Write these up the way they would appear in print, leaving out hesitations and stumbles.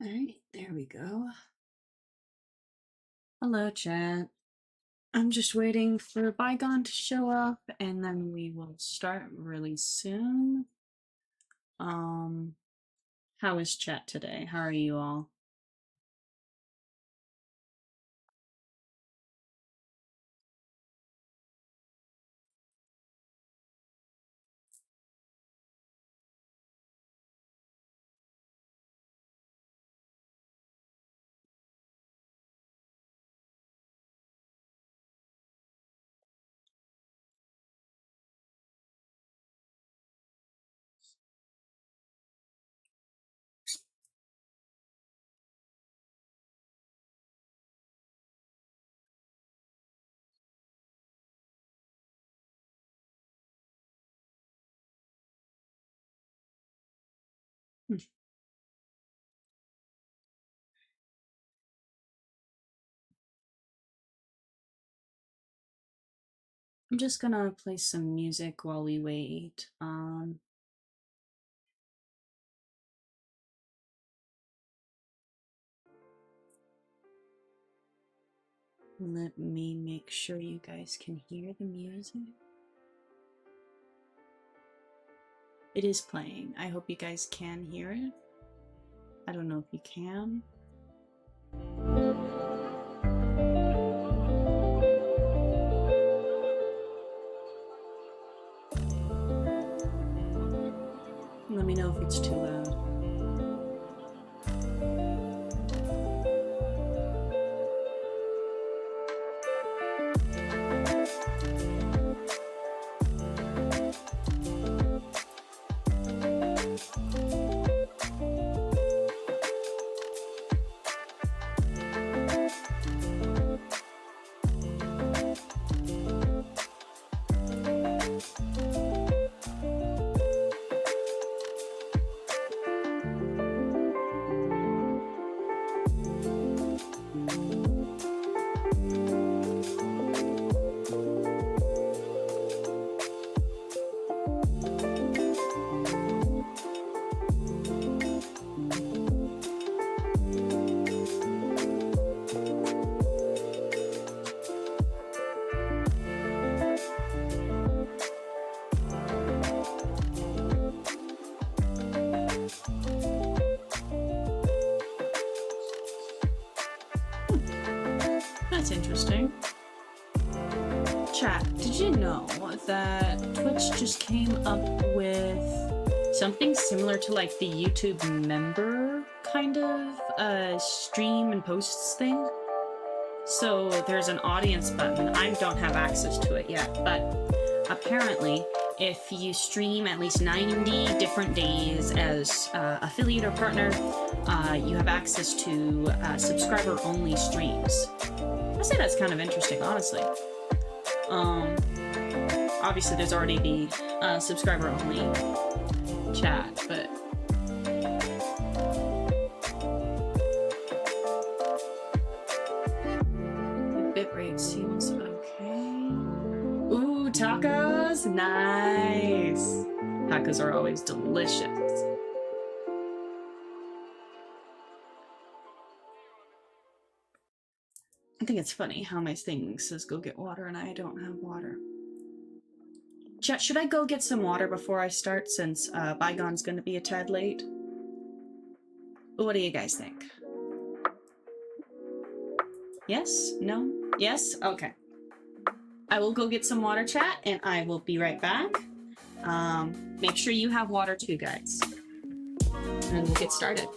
All right, there we go. Hello, chat. I'm just waiting for Bygone to show up, and then we will start really soon. How is chat today? How are you all? I'm just gonna play some music while we wait. Let me make sure you guys can hear the music. It is playing. I hope you guys can hear it. I don't know if you can. Let me know if it's too loud. That's interesting. Chat, did you know that Twitch just came up with something similar to like the YouTube member kind of stream and posts thing? So there's an audience button. I don't have access to it yet, but apparently if you stream at least 90 different days as affiliate or partner, you have access to subscriber-only streams. I say that's kind of interesting, honestly. Obviously there's already the subscriber-only chat, but the bitrate seems okay. Ooh, tacos! Nice! Tacos are always delicious. I think it's funny how my thing says go get water and I don't have water. Chat, should I go get some water before I start since Bygone's going to be a tad late? What do you guys think? Yes? No? Yes? Okay. I will go get some water, chat, and I will be right back. Make sure you have water too, guys. And we'll get started.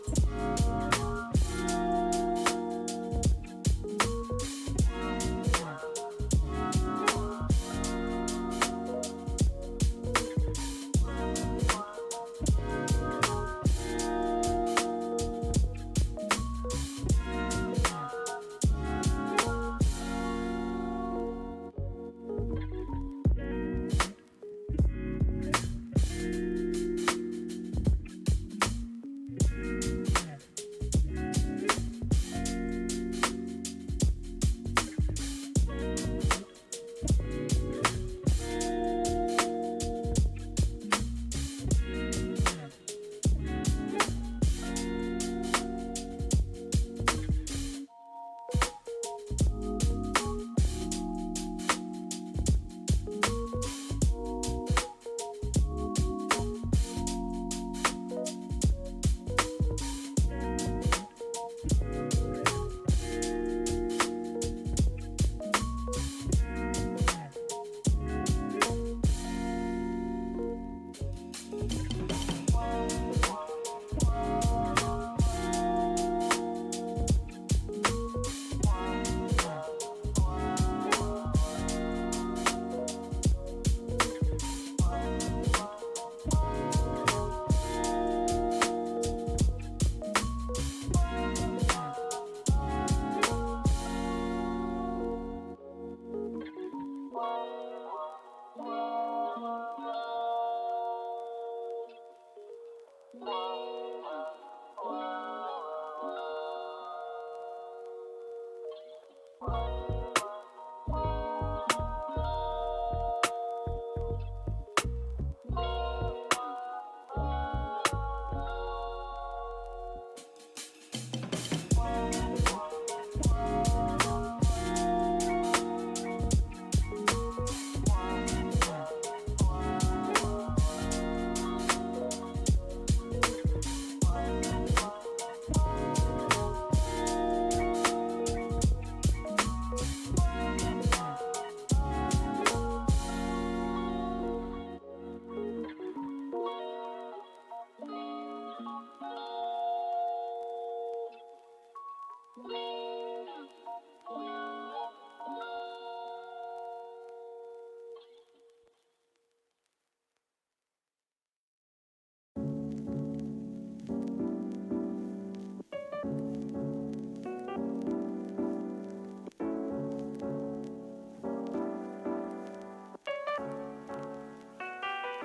Oh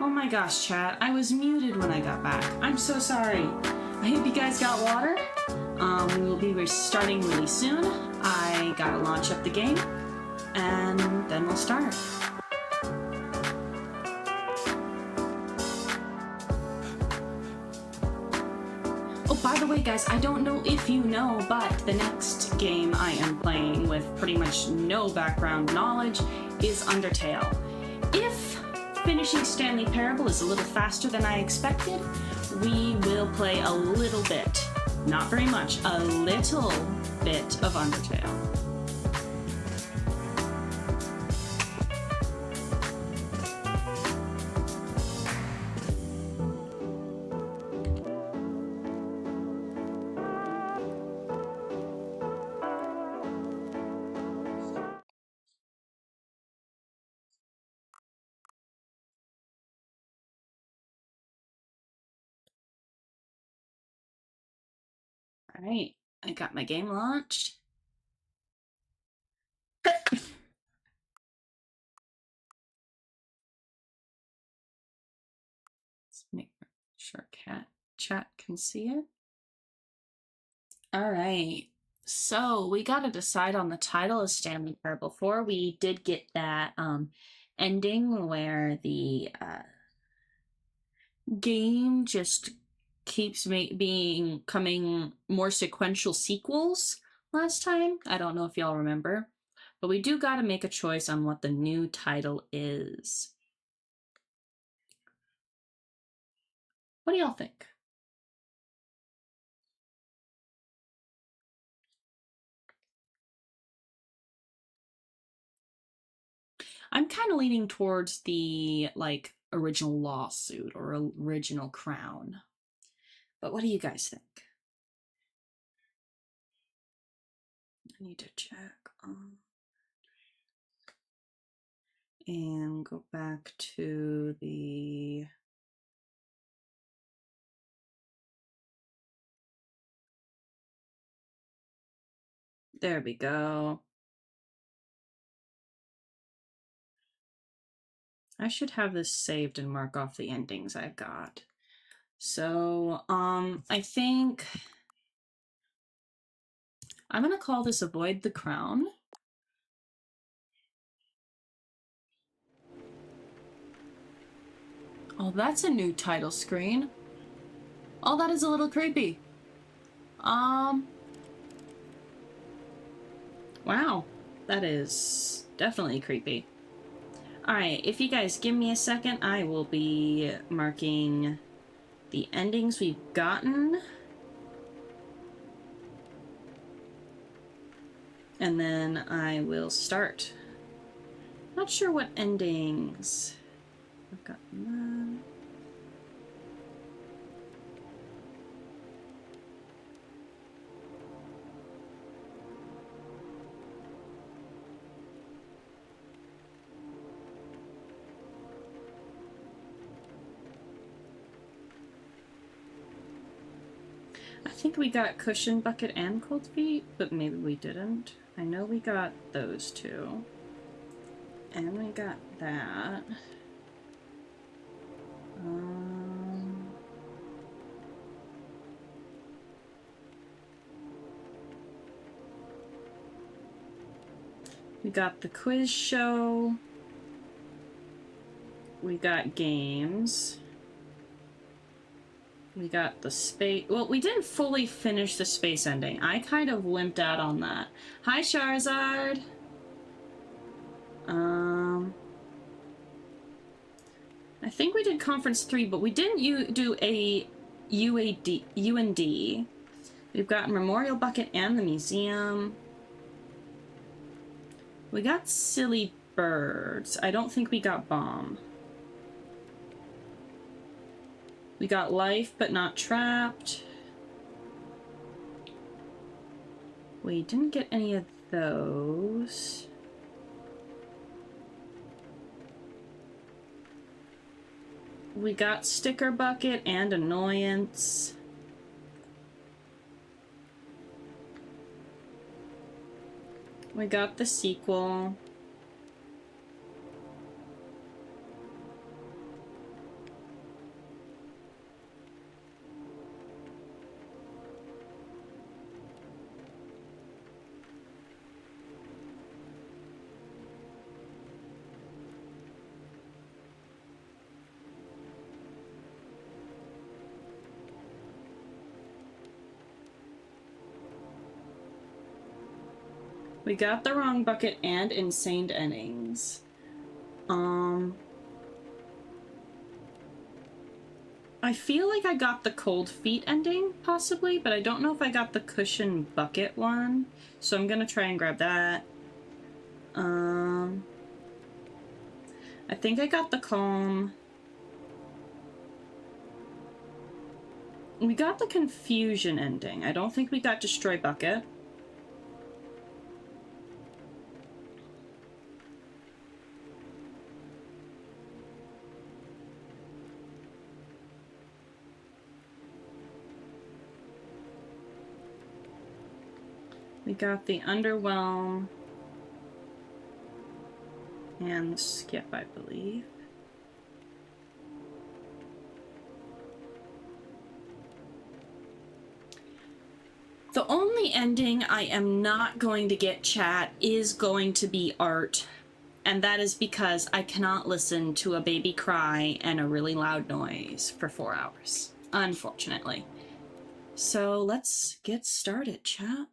my gosh, chat. I was muted when I got back. I'm so sorry. I hope you guys got water. We will be restarting really soon. I gotta launch up the game, and then we'll start. Oh, by the way, guys, I don't know if you know, but the next game I am playing with pretty much no background knowledge is Undertale. If finishing Stanley Parable is a little faster than I expected, we will play a little bit, not very much, a little bit of Undertale. All right, I got my game launched. Let's make sure chat can see it. All right, so we got to decide on the title of Stanley Parable 4. We did get that ending where the game just keeps becoming more sequential sequels last time. I don't know if y'all remember, but we do got to make a choice on what the new title is. What do y'all think? I'm kind of leaning towards the like original lawsuit or original crown. But what do you guys think? I need to check and go back to the there we go. I should have this saved and mark off the endings I've got. So, I think I'm gonna call this Avoid the Crown. Oh, that's a new title screen. Oh, that is a little creepy. Wow, that is definitely creepy. Alright, if you guys give me a second, I will be marking the endings we've gotten. And then I will start. Not sure what endings. I've got that. I think we got Cushion Bucket and Cold Feet, but maybe we didn't. I know we got those two. And we got that. We got the quiz show. We got games. We got the space. Well, we didn't fully finish the space ending. I kind of wimped out on that. Hi, Charizard. I think we did conference 3, but we didn't do a UND. We've got Memorial Bucket and the museum. We got Silly Birds. I don't think we got Bomb. We got Life, but not Trapped. We didn't get any of those. We got sticker bucket and annoyance. We got the sequel. We got the wrong bucket and insane endings. I feel like I got the cold feet ending, possibly, but I don't know if I got the cushion bucket one. So I'm gonna try and grab that. I think I got the calm. We got the confusion ending. I don't think we got destroy bucket. We got the underwhelm and the skip, I believe. The only ending I am not going to get, chat, is going to be art. And that is because I cannot listen to a baby cry and a really loud noise for 4 hours, unfortunately. So let's get started, chat.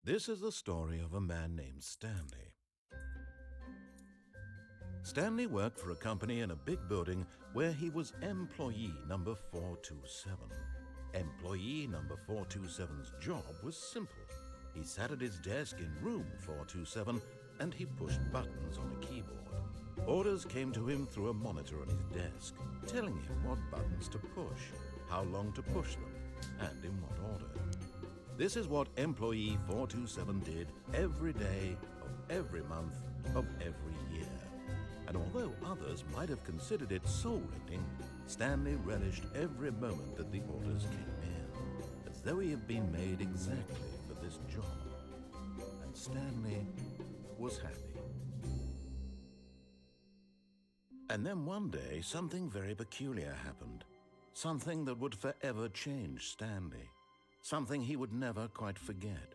This is the story of a man named Stanley. Stanley worked for a company in a big building where he was employee number 427. Employee number 427's job was simple. He sat at his desk in room 427 and he pushed buttons on a keyboard. Orders came to him through a monitor on his desk, telling him what buttons to push, how long to push them, and in what order. This is what employee 427 did every day of every month of every year. And although others might have considered it soul-rending, Stanley relished every moment that the orders came in, as though he had been made exactly for this job. And Stanley was happy. And then one day, something very peculiar happened. Something that would forever change Stanley. Something he would never quite forget.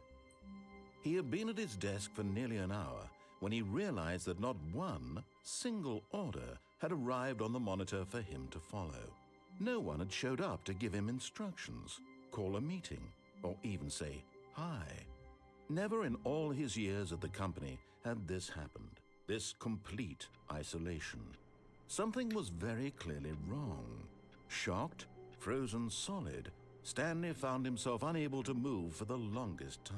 He had been at his desk for nearly an hour when he realized that not one single order had arrived on the monitor for him to follow. No one had showed up to give him instructions, call a meeting, or even say hi. Never in all his years at the company had this happened, this complete isolation. Something was very clearly wrong. Shocked, frozen solid, Stanley found himself unable to move for the longest time.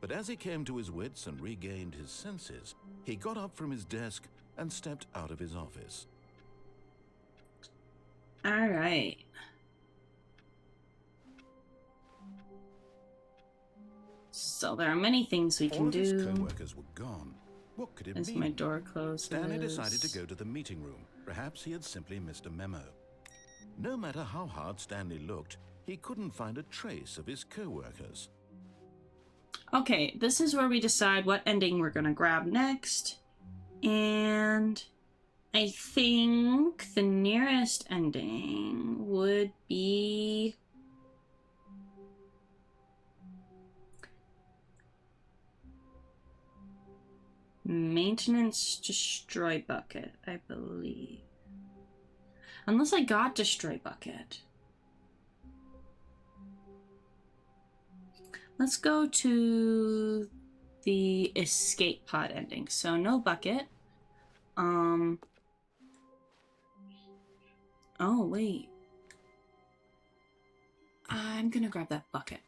But as he came to his wits and regained his senses, he got up from his desk and stepped out of his office. All right. So there are many things we can All of his do. co-workers were gone. What could it As mean? my door closes. Stanley decided to go to the meeting room. Perhaps he had simply missed a memo. No matter how hard Stanley looked, he couldn't find a trace of his co-workers. Okay, this is where we decide what ending we're gonna grab next. And I think the nearest ending would be maintenance destroy bucket, I believe. Unless I got destroy bucket. Let's go to the escape pod ending. So no bucket. Oh, wait. I'm gonna grab that bucket,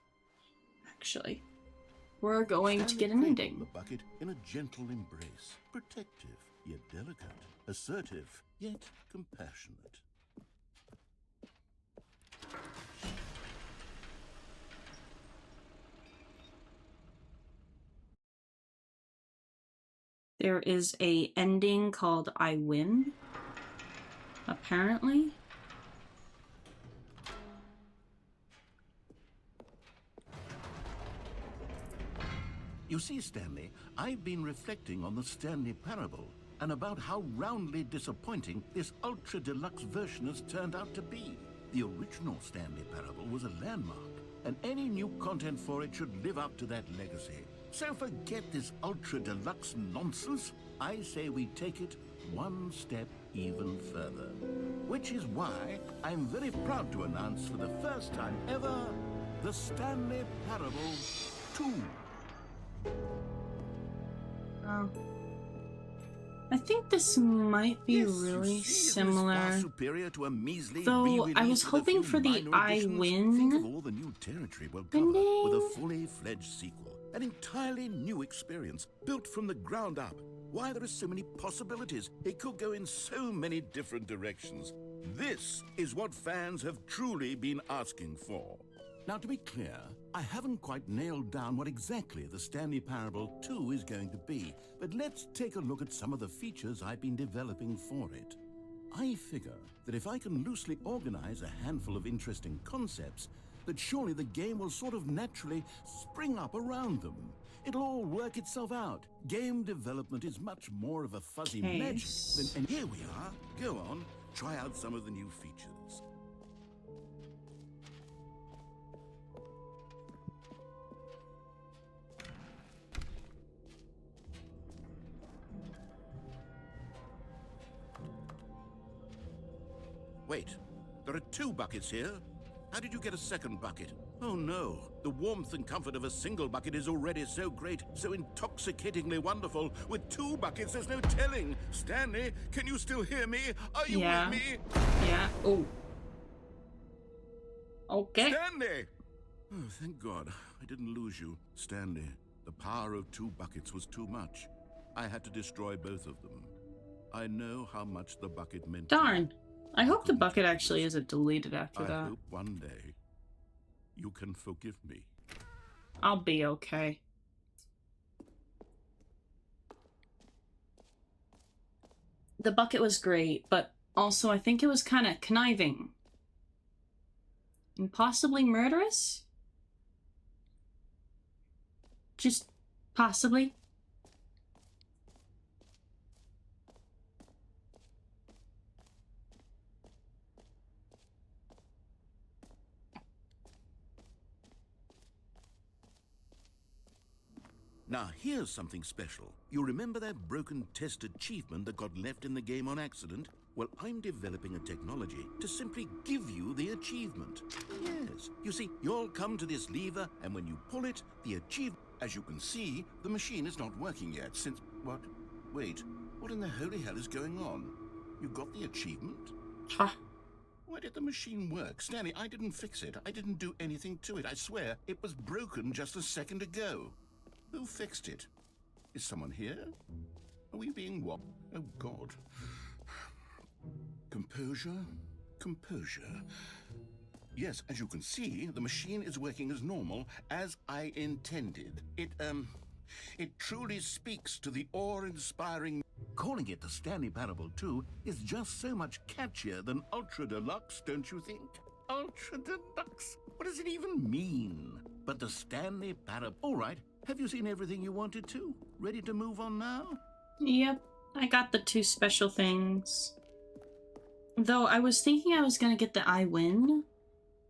actually. We're going Stanley to get an ending. The bucket in a gentle embrace, protective yet delicate, assertive yet compassionate. there is a ending called I Win, apparently. You see, Stanley, I've been reflecting on the Stanley parable and about how roundly disappointing this ultra deluxe version has turned out to be. The original Stanley parable was a landmark, and any new content for it should live up to that legacy. So forget this ultra deluxe nonsense. I say we take it one step even further. Which is why I'm very proud to announce for the first time ever, the Stanley Parable 2. Oh. I think this might be really similar. Far superior to a measly Though I was hoping for the I Win Think of all the new territory we'll cover with a fully fledged sequel. An entirely new experience, built from the ground up. Why, there are so many possibilities. It could go in so many different directions. This is what fans have truly been asking for. Now, to be clear, I haven't quite nailed down what exactly the Stanley Parable 2 is going to be, but let's take a look at some of the features I've been developing for it. I figure that if I can loosely organize a handful of interesting concepts, that surely the game will sort of naturally spring up around them. It'll all work itself out. Game development is much more of a fuzzy magic than... And here we are. Go on, try out some of the new features. Wait, there are 2 buckets here. How did you get a second bucket? Oh no, the warmth and comfort of a single bucket is already so great, so intoxicatingly wonderful. With 2 buckets, there's no telling. Stanley, can you still hear me? Are you with me? Yeah. Oh. Okay. Stanley! Oh, thank God, I didn't lose you. Stanley, the power of 2 buckets was too much. I had to destroy both of them. I know how much the bucket meant. Darn. I hope the bucket actually isn't deleted after that. I hope one day you can forgive me. I'll be okay. The bucket was great, but also I think it was kind of conniving. And possibly murderous? Just possibly. Now, here's something special. You remember that broken test achievement that got left in the game on accident? Well, I'm developing a technology to simply give you the achievement. Yes. You see, you'll come to this lever, and when you pull it, the achievement... As you can see, the machine is not working yet since... What? Wait, what in the holy hell is going on? You got the achievement? Huh. Why did the machine work? Stanley, I didn't fix it. I didn't do anything to it. I swear, it was broken just a second ago. Who fixed it? Is someone here? Are we being what? Oh, God. Composure? Composure. Yes, as you can see, the machine is working as normal, as I intended. It truly speaks to the awe-inspiring... Calling it the Stanley Parable 2 is just so much catchier than Ultra Deluxe, don't you think? Ultra Deluxe? What does it even mean? But the Stanley Parable... All right, have you seen everything you wanted to? Ready to move on now? Yep, I got the 2 special things. Though I was thinking I was gonna get the I Win,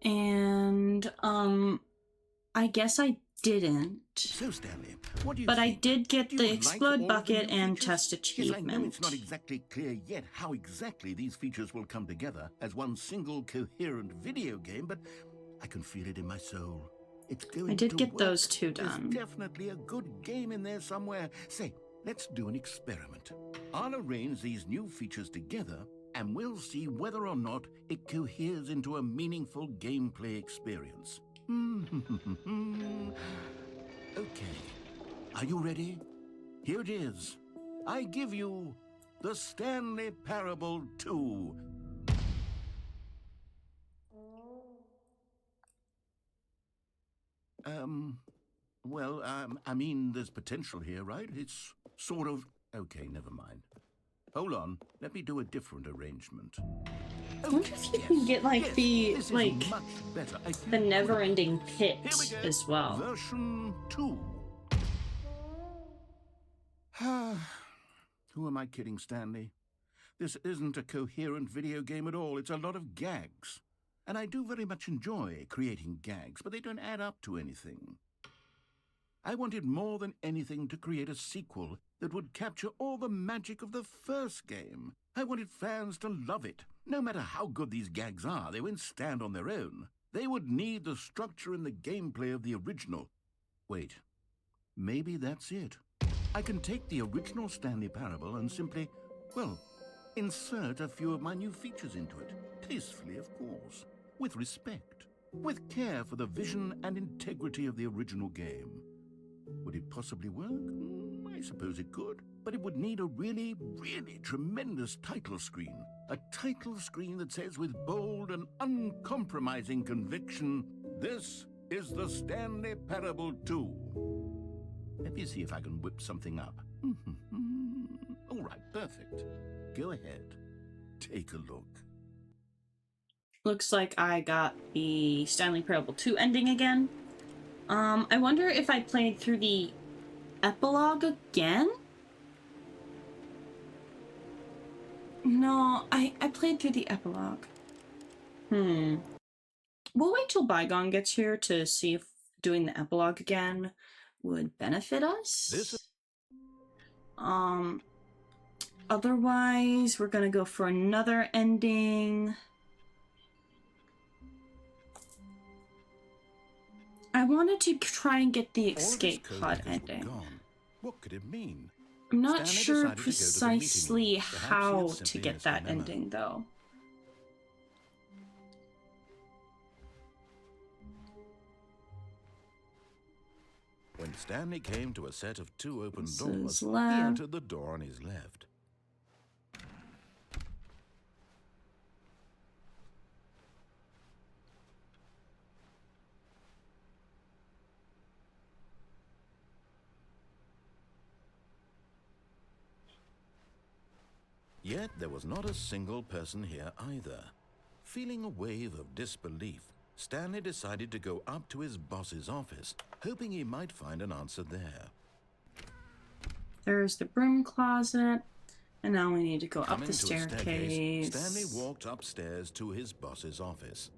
and I guess I didn't. So, Stanley, what do you But think? I did get Do the you like Explode all of the Bucket new and features? Test Yes, Achievement. I know it's not exactly clear yet how exactly these features will come together as one single coherent video game, but I can feel it in my soul. It's going to I did get work. those 2 done. There's definitely a good game in there somewhere. Say, let's do an experiment. I'll arrange these new features together, and we'll see whether or not it coheres into a meaningful gameplay experience. Okay. Are you ready? Here it is. I give you the Stanley Parable 2. I mean, there's potential here, right? It's sort of Okay, never mind. Hold on, let me do a different arrangement. I wonder if you can get like the this like is much better. the never-ending pit Here we go. as well. Version 2. Who am I kidding, Stanley? This isn't a coherent video game at all. It's a lot of gags. And I do very much enjoy creating gags, but they don't add up to anything. I wanted more than anything to create a sequel that would capture all the magic of the first game. I wanted fans to love it. No matter how good these gags are, they won't stand on their own. They would need the structure and the gameplay of the original. Wait, maybe that's it. I can take the original Stanley Parable and simply, well, insert a few of my new features into it. Tastefully, of course. With respect. With care for the vision and integrity of the original game. Would it possibly work? I suppose it could. But it would need a really, really tremendous title screen. A title screen that says with bold and uncompromising conviction, "This is the Stanley Parable 2. Let me see if I can whip something up. All right, perfect. Go ahead. Take a look. Looks like I got the Stanley Parable 2 ending again. I wonder if I played through the epilogue again? No, I played through the epilogue. We'll wait till Bygone gets here to see if doing the epilogue again would benefit us. Otherwise, we're gonna go for another ending. I wanted to try and get the escape pod ending. What could it mean? I'm not sure precisely how to get that ending, though. When Stanley came to a set of 2 open doors, he entered the door on his left. Yet there was not a single person here either. Feeling a wave of disbelief, Stanley decided to go up to his boss's office, hoping he might find an answer there. There's the broom closet, and now we need to go up the staircase. Stanley walked upstairs to his boss's office.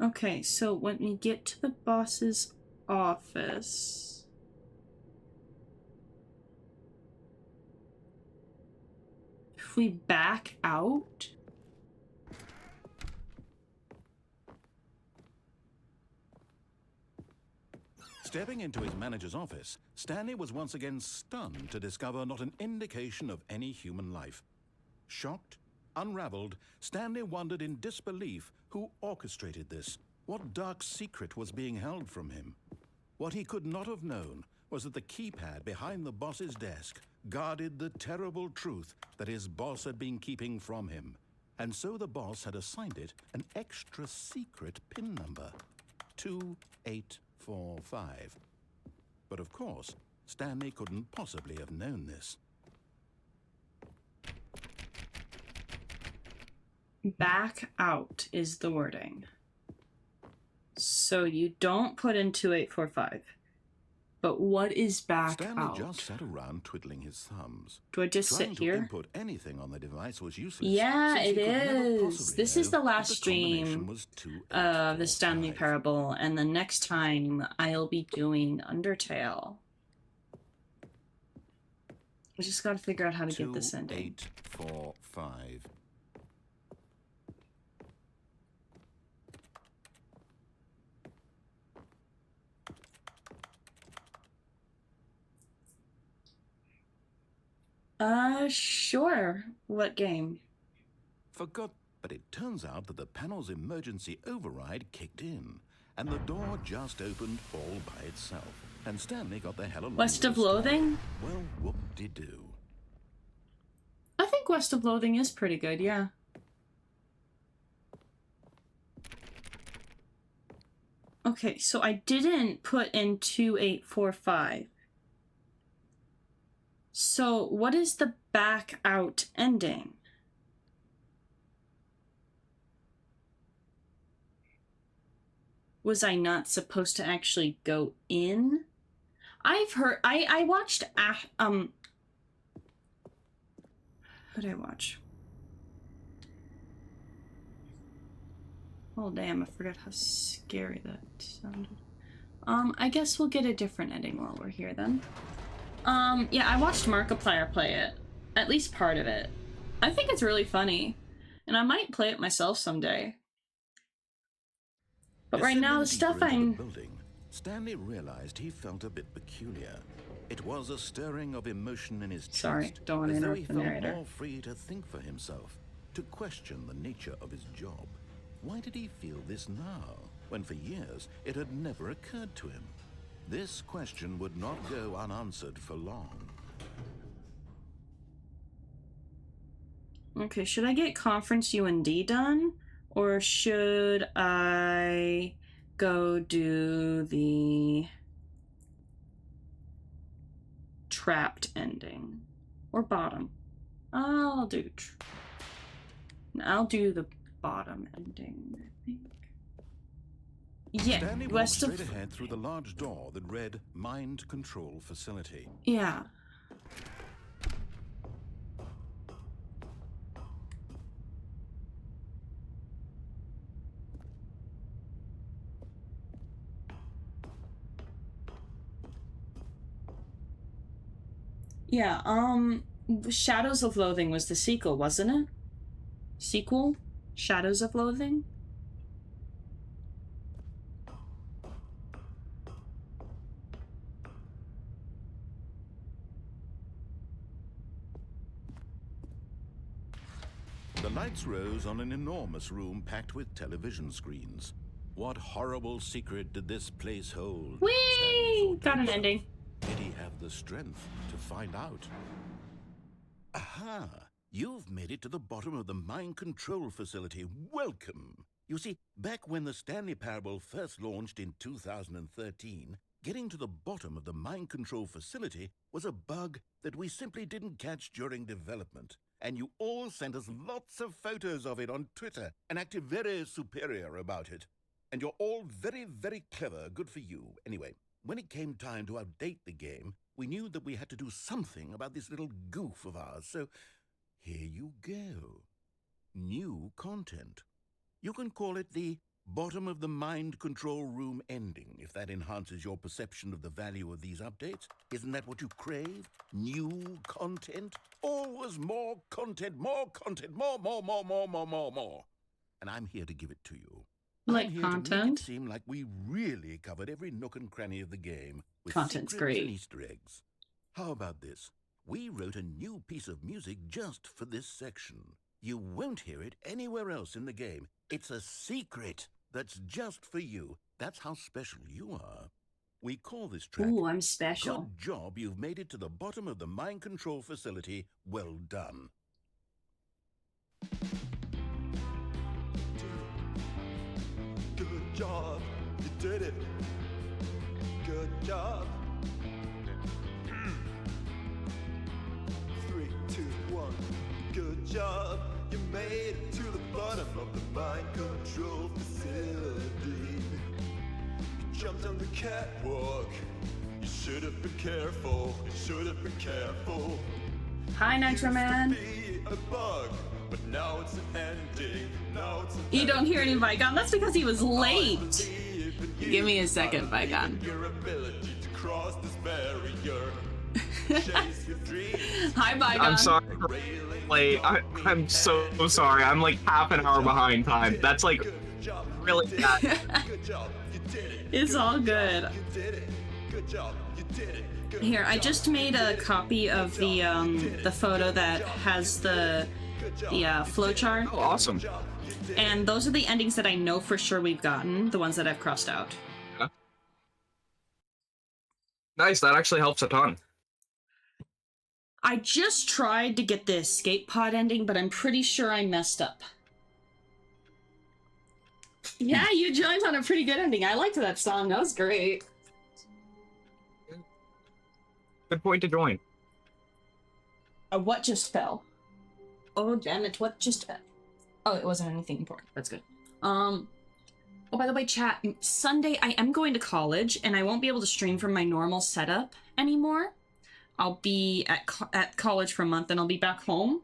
Okay, so when we get to the boss's office... if we back out... Stepping into his manager's office, Stanley was once again stunned to discover not an indication of any human life. Shocked, unraveled, Stanley wondered in disbelief who orchestrated this. What dark secret was being held from him? What he could not have known was that the keypad behind the boss's desk guarded the terrible truth that his boss had been keeping from him. And so the boss had assigned it an extra secret PIN number, 2845. But of course, Stanley couldn't possibly have known this. Back out is the wording. So you don't put in 2845. But what is back Stanley out? just sat around twiddling his thumbs. Do I just sit here? Trying to input anything on the device was useless. Yeah, it is. This is the last stream of the Stanley Parable, and the next time I'll be doing Undertale. I just gotta figure out how to get this ending. 2845. Sure. What game? Forgot, but it turns out that the panel's emergency override kicked in, and the door just opened all by itself, and Stanley got the hell along. West of Loathing? Well, whoop-de-doo. I think West of Loathing is pretty good, yeah. Okay, so I didn't put in 2845. So, what is the back out ending? Was I not supposed to actually go in? I've heard. I watched. What did I watch? Oh damn! I forgot how scary that sounded. I guess we'll get a different ending while we're here then. Yeah, I watched Markiplier play it. At least part of it. I think it's really funny. And I might play it myself someday. But right now, the stuff I'm... building, Stanley realized he felt a bit peculiar. It was a stirring of emotion in his chest. Sorry, don't want to as though interrupt he the felt narrator. more free to think for himself, to question the nature of his job. Why did he feel this now, when for years it had never occurred to him? This question would not go unanswered for long. Okay, should I get Conference UND done? Or should I go do the trapped ending? Or bottom? I'll do the bottom ending, I think. Yeah, Stanley walked west straight of... ahead through the large door that read Mind Control Facility. Yeah. Yeah, Shadows of Loathing was the sequel, wasn't it? Sequel? Shadows of Loathing? The lights rose on an enormous room packed with television screens. What horrible secret did this place hold? Whee! Got an ending. Did he have the strength to find out? Aha! You've made it to the bottom of the mind control facility. Welcome! You see, back when the Stanley Parable first launched in 2013, getting to the bottom of the mind control facility was a bug that we simply didn't catch during development. And you all sent us lots of photos of it on Twitter and acted very superior about it. And you're all very, very clever. Good for you. Anyway, when it came time to update the game, we knew that we had to do something about this little goof of ours. So here you go. New content. You can call it the bottom of the mind control room ending, if that enhances your perception of the value of these updates. Isn't that what you crave? New content? Always more content, more content, more. And I'm here to give it to you. Like I'm here to make content? it seem like we really covered every nook and cranny of the game with Content's secrets great. and Easter eggs. How about this? We wrote a new piece of music just for this section. You won't hear it anywhere else in the game. It's a secret that's just for you. That's how special you are. We call this track... Ooh, I'm special. Good job, you've made it to the bottom of the mind control facility. Well done. Good job, you did it. Good job. 3, 2, 1. Good job, you made it to the bottom of the mind control facility. You jumped on the catwalk. You should have been careful. You should have been careful. Hi, Nitro Man. Used to be a bug, but now it's an ending. Now it's an You don't hear any ending. bygone. That's because he was late. Believe in you. Give me a second, I believe bygone. in your ability to cross this barrier. Chase your dreams. Hi, bygone. I'm sorry for late. I'm so sorry. I'm like half an hour behind time. That's like Good job. really bad. Good job. You did it. It's all good. You did it. Good job. You did it. Good Here, I job. just made a copy of the photo that has the flowchart, Oh, awesome. and those are the endings that I know for sure we've gotten, the ones that I've crossed out. Nice. That actually helps a ton. I just tried to get the escape pod ending, but I'm pretty sure I messed up. Yeah, you joined on a pretty good ending. I liked that song. That was great. Good point to join. What just fell? Oh, damn it, what just fell? Oh, it wasn't anything important. That's good. Oh, by the way, chat, Sunday I am going to college, and I won't be able to stream from my normal setup anymore. I'll be at college for a month, and I'll be back home.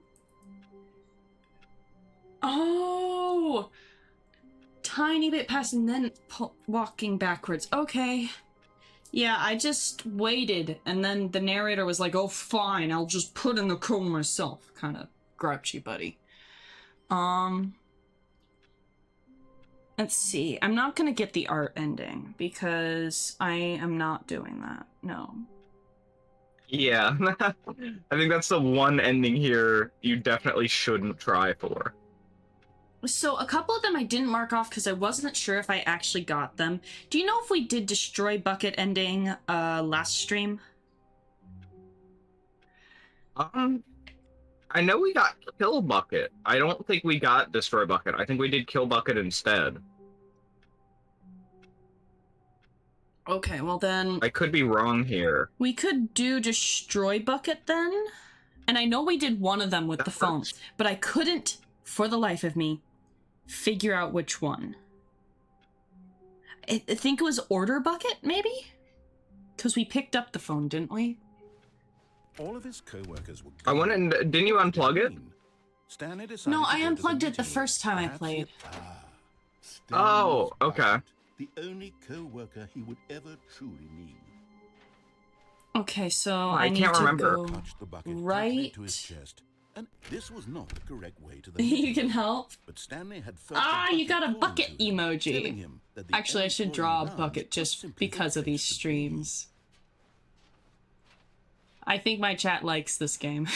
Oh! Tiny bit past and then walking backwards. Okay. Yeah, I just waited, and then the narrator was like, oh, fine, I'll just put in the code myself. Kind of grouchy, buddy. Let's see. I'm not gonna get the art ending, because I am not doing that. No. Yeah. I think that's the one ending here you definitely shouldn't try for. So a couple of them I didn't mark off because I wasn't sure if I actually got them. Do you know if we did Destroy Bucket ending last stream? I know we got Kill Bucket. I don't think we got Destroy Bucket. I think we did Kill Bucket instead. Okay, well then... I could be wrong here. We could do Destroy Bucket then? And I know we did one of them with the phone, but I couldn't, for the life of me, figure out which one. I think it was Order Bucket, maybe? Because we picked up the phone, didn't we? All of his co-workers were I went and didn't you unplug it? Stanley decided No, to I go to unplugged it the meeting first time I That's played. it. Stanley Oh, was okay. right. The only co-worker he would ever truly need. Okay, so I I need can't to remember. go Touched the bucket tightly right. to his chest, and this was not the correct way to the You meeting. can help. But Stanley had felt Ah, the you got a calling bucket to him, telling emoji. him that the Actually, I end should point draw a around bucket was just simply the because of place these to be. streams. I think my chat likes this game.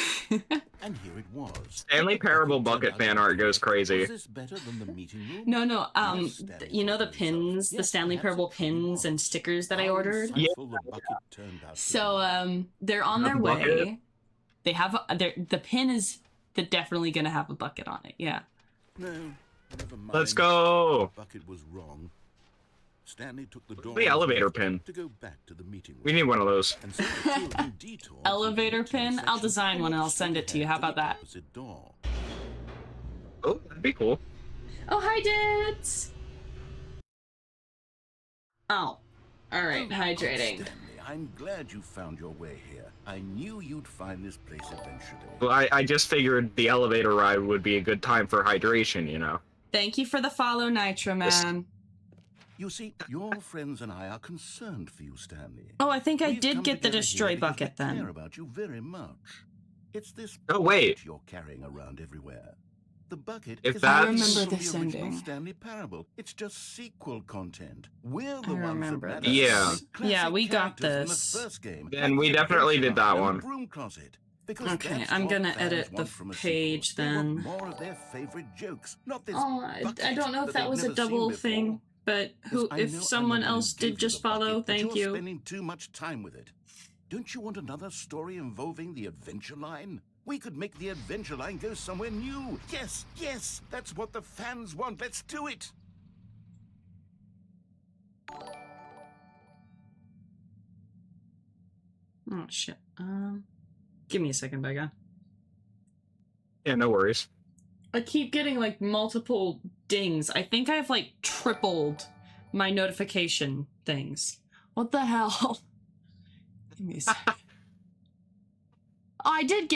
And here it was. Stanley Parable Bucket fan art goes crazy. Was this better than the meeting room? No, Yes, Stanley you know the thought to himself. pins, the Yes, Stanley perhaps Parable it truly pins and was. stickers that I How ordered? insightful the bucket turned out to So, be. they're on their The bucket? way. They have, the pin is definitely gonna have a bucket on it, yeah. No, never mind. Let's go. The bucket was wrong. Stanley took the door The elevator pin. to go back to the meeting room. We need one of those. And so the two of them detoured through the Elevator empty pin? I'll section design one and I'll send it to you. How about the that? opposite door. Oh, that'd be cool. Oh, hi, dudes! Oh, alright, hydrating. Stanley, I'm glad you found your way here. I knew you'd find this place eventually. Well, I just figured the elevator ride would be a good time for hydration, you know. Thank you for the follow, Nitro Man. You see, your friends and I are concerned for you, Stanley. Oh, I think I We've did come get the together Destroy here because Bucket we care then. about you very much. It's this Oh, wait. bucket you're carrying around everywhere. The bucket If is that's- not I remember from this the original ending. Stanley Parable. It's just sequel content. We're the I ones remember that this. matter. Yeah. Classic Yeah, we got characters this. From the first game, Then like we the definitely adventure did that and one. the broom closet. Because Okay, that's I'm what gonna fans edit the want from a page sequel. They want then. more of their favorite jokes, not this Oh, I bucket don't know if that they've was a never seen double before. thing, but who? 'Cause I If know someone I'm not gonna else give did you just the bucket, follow, but thank you're you. spending too much time with it. Don't you want another story involving the adventure line? We could make the adventure line go somewhere new. Yes, yes, that's what the fans want. Let's do it. Oh shit. Give me a second, bygone. Yeah, no worries. I keep getting like multiple dings. I think I've like tripled my notification things. What the hell? Give me a second. Oh, I did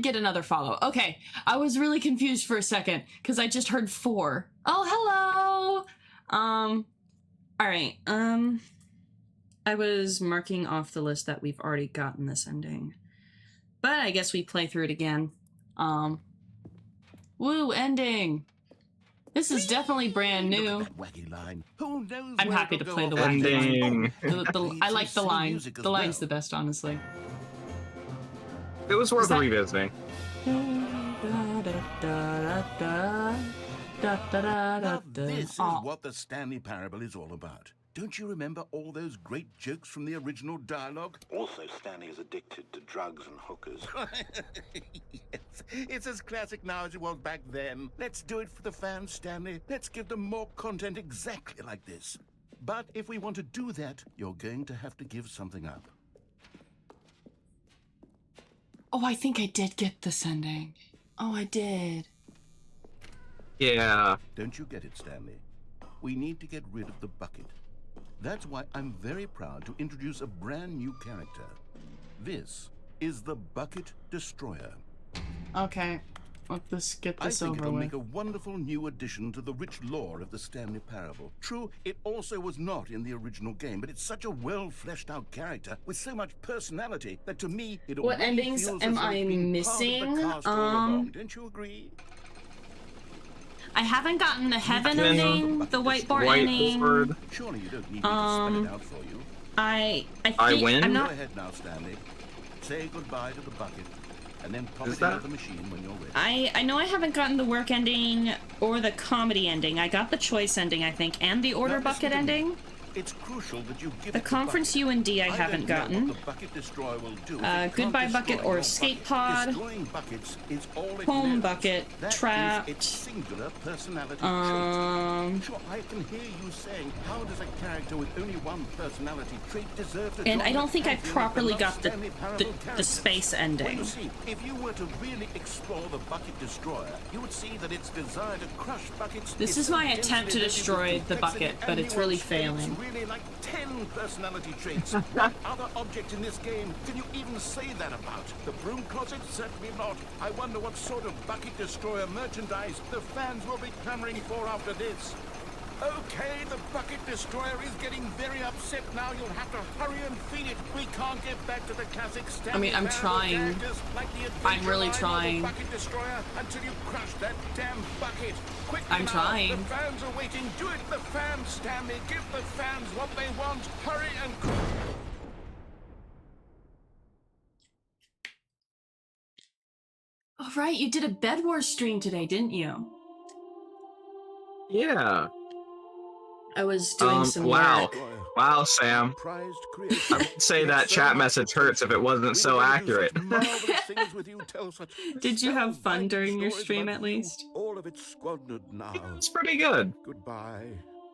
get another follow. Okay, I was really confused for a second because I just heard 4. Oh, hello. All right. I was marking off the list that we've already gotten this ending, but I guess we play through it again. Woo, ending. This is definitely brand Look new. at that wacky line. Who knows I'm where happy it'll to go play the off wacky line. I like the line. music as The line's well. the best, honestly. It was worth that- revisiting. Now this is Aw. what the Stanley Parable is all about. Don't you remember all those great jokes from the original dialogue? Also, Stanley is addicted to drugs and hookers. Yes, it's as classic now as it was back then. Let's do it for the fans, Stanley. Let's give them more content exactly like this. But if we want to do that, you're going to have to give something up. Oh, I think I did get this ending. Oh, I did. Yeah. Don't you get it, Stanley? We need to get rid of the bucket. That's why I'm very proud to introduce a brand new character. This is the Bucket Destroyer. Okay, let's get I this think over it'll with. make a wonderful new addition to the rich lore of the Stanley Parable. True, it also was not in the original game, but it's such a well-fleshed-out character with so much personality that to me it What already endings feels am as though I it's been missing? part of the cast all along. Don't you agree? I haven't gotten the heaven Heaven, ending, the whiteboard ending. Whiteboard. Surely you don't need me to spell it out for you. I I think win? I'm Go not. ahead now, Stanley. Say goodbye to the bucket, and then pop Is it into that- the machine when you're ready. I know I haven't gotten the work ending or the comedy ending. I got the choice ending, I think, and the order Now listen bucket to me. ending. It's crucial that you give The it conference bucket. UND I don't haven't know gotten. what the bucket destroyer will do if it can't Goodbye destroy bucket your or escape pod. Destroying buckets is all it Home knows. bucket, That is trapped. its singular personality trait. Sure, I can hear you saying, how does a character with only one personality trait deserve to And join I don't the think I pantheon of properly beloved got the Stanley Parable the characters? space Well, ending. you see, if you were to really explore the bucket destroyer, you would see that its desire to crush buckets. This is so my attempt to densely destroy loaded with the complexity bucket, but and it's really nuance that it's failing. really like 10 personality traits. What other object in this game can you even say that about? The broom closet? Certainly not. I wonder what sort of bucket destroyer merchandise the fans will be clamoring for after this. Okay, the bucket destroyer is getting very upset now. You'll have to hurry and feed it. We can't get back to the classic Stanley I'm Parable trying. characters like the I'm really Adventure Line or the trying. bucket destroyer until you crush that damn bucket. Quickly I'm now. trying. The fans are waiting. Do it, the fans, Stanley. Give the fans what they want. Hurry and. Oh, right, you did a Bed Wars stream today, didn't you? Yeah. I was doing some wow. work. Wow, Sam. Prized creation. I would say We have that so chat much message to hurts if it wasn't We so were gonna do accurate. such marvelous things with you, tell such Did you have fun spellbinding during your stories stream about at you. least? All of it squandered now. It's pretty good. Goodbye,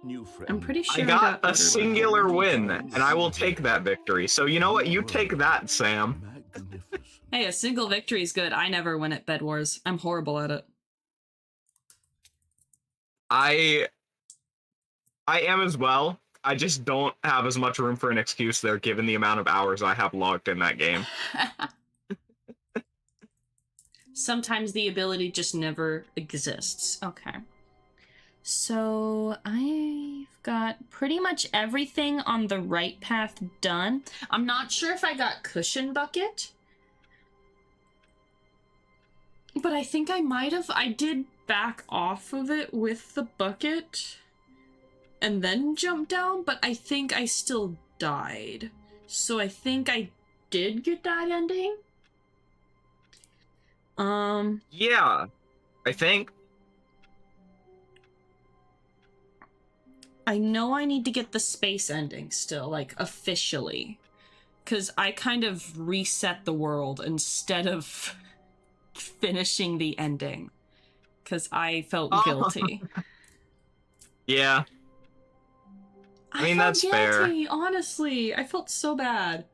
new friend. I'm pretty sure I I got got a order singular bucket. win, and I will take that victory. So you know what? You take that, Sam. Magnificent. Hey, a single victory is good. I never win at Bed Wars. I'm horrible at it. I am as well. I just don't have as much room for an excuse there, given the amount of hours I have logged in that game. Sometimes the ability just never exists. Okay. So I've got pretty much everything on the right path done. I'm not sure if I got cushion bucket, but I think I might have. I did back off of it with the bucket and then jump down, but I think I still died. So I think I did get that ending. Yeah, I think. I know I need to get the space ending still, like, officially. Because I kind of reset the world instead of finishing the ending. Because I felt guilty. Yeah. I mean, felt that's fair. guilty, honestly. I felt so bad.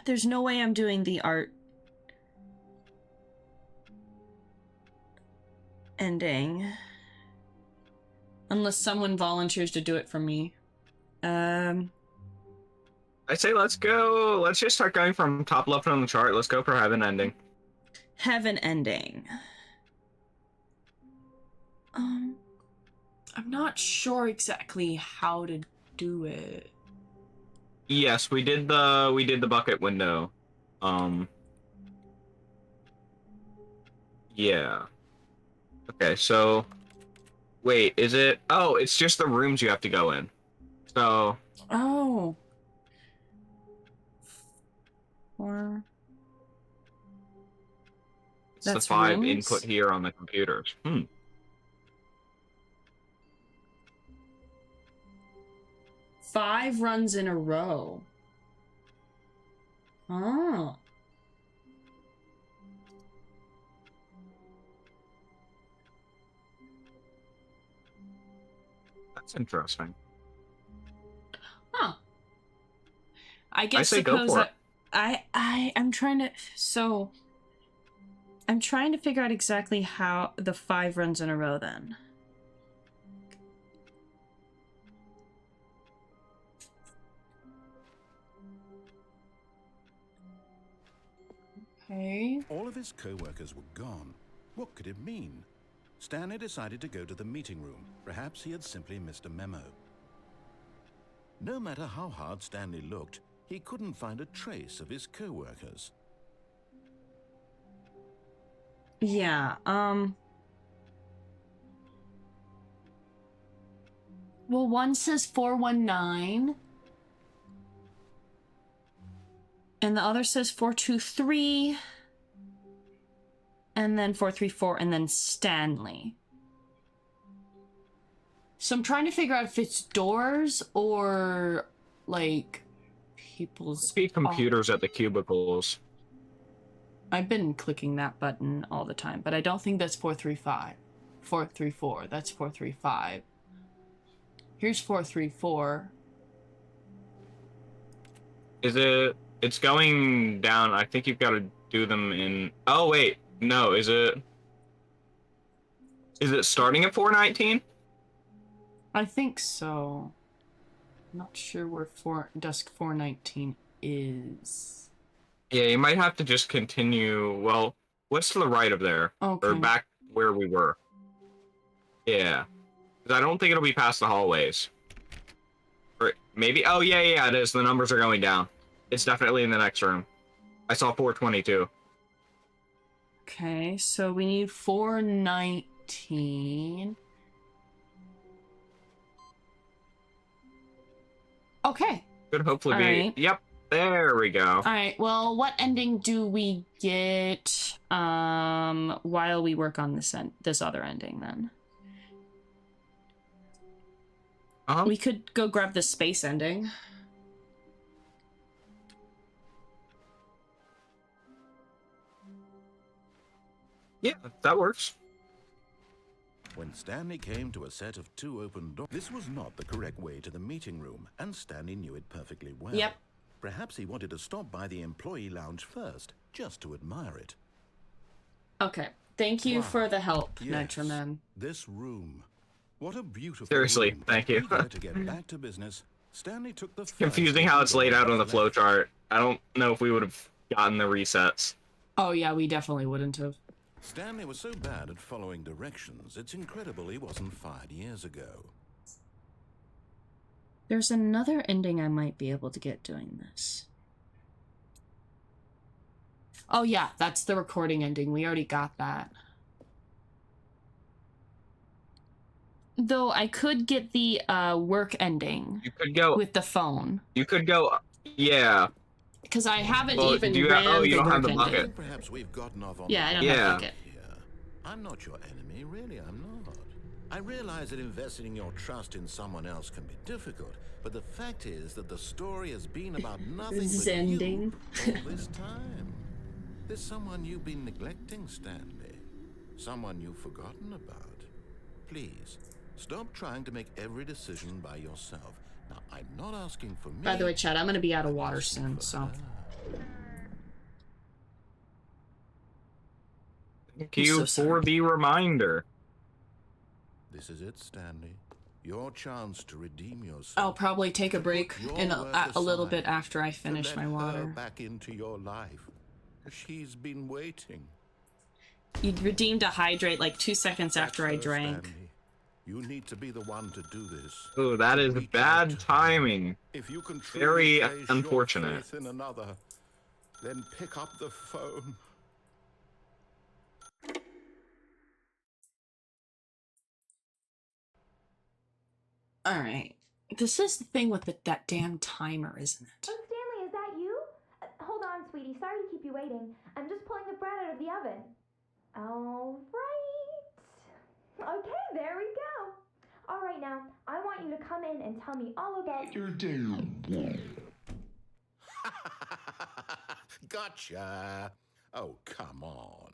There's no way I'm doing the art ending. Unless someone volunteers to do it for me. I say let's go. Let's just start going from top left on the chart. Let's go for heaven ending. Heaven ending. I'm not sure exactly how to do it. Yes, we did the bucket window. Yeah. Okay, so wait, is it? Oh, it's just the rooms you have to go in. So. Oh. Or It's the that's 5 rooms? input here on the computers. 5 runs in a row. Oh. That's interesting. Huh. I guess say go suppose for it. I'm trying to I'm trying to figure out exactly how the 5 runs in a row then. Okay. All of his co-workers were gone. What could it mean? Stanley decided to go to the meeting room. Perhaps he had simply missed a memo. No matter how hard Stanley looked, he couldn't find a trace of his co-workers. Yeah, well, one says 419 and the other says 423 and then 434 and then Stanley. So I'm trying to figure out if it's doors or like people's Speed computers at the cubicles. I've been clicking that button all the time, but I don't think that's 435. 434. That's 435. Here's 434. Is it? It's going down. I think you've got to do them in. Oh wait, no. Is it? Is it starting at 419? I think so. Not sure where desk 419 is. Yeah, you might have to just continue. Well, what's to the right of there? Okay. Or back where we were. Yeah. 'Cause I don't think it'll be past the hallways. Or maybe. Oh yeah, yeah, it is. The numbers are going down. It's definitely in the next room. I saw 422. Okay, so we need 419. Okay. Could hopefully All be. right. Yep. There we go. All right. Well, what ending do we get while we work on this other ending then? We could go grab the space ending. Yeah, that works. When Stanley came to a set of 2 open doors, this was not the correct way to the meeting room, and Stanley knew it perfectly well. Yep. Perhaps he wanted to stop by the employee lounge first, just to admire it. Okay. Thank you Wow. for the help, Yes, Nitroman. this room. What a beautiful Seriously, room. thank you. Eager to get back to business, Stanley took the Confusing how it's laid out on the flowchart. I don't know if we would have gotten the resets. Oh yeah, we definitely wouldn't have. Stanley was so bad at following directions, it's incredible he wasn't fired years ago. There's another ending I might be able to get doing this. Oh yeah, that's the recording ending. We already got that. Though I could get the work ending You could go. with the phone. You could go. Yeah. Because I haven't Well, even do you have- ran oh, you the don't work have the ending. bucket. Perhaps we've gotten off on Yeah, I don't Yeah. have bucket. here. I'm not your enemy, really, I'm not. I realize that investing your trust in someone else can be difficult, but the fact is that the story has been about nothing but Zending. you all this time. There's someone you've been neglecting, Stanley. Someone you've forgotten about. Please, stop trying to make every decision by yourself. Now, I'm not asking for me. By the way, Chad, I'm gonna be out of I'm water asking soon, for so. her. Thank I'm you so for sorry. the reminder. This is it, Stanley. Your chance to redeem yourself. I'll probably take a To break put your in work a little aside, bit after I to finish let my her water. back into your life. She's been waiting. You redeemed a hydrate like 2 seconds after I That's her, drank. Stanley. You need to be the one to do this. Oh, that is Reach out bad to her. timing. If you can Very truly place unfortunate. your faith in another, then pick up the phone. Alright. This is the thing with that damn timer, isn't it? Oh, Stanley, is that you? Hold on, sweetie. Sorry to keep you waiting. I'm just pulling the bread out of the oven. All right. Okay, there we go. All right, now, I want you to come in and tell me all about your Gotcha. Oh, come on.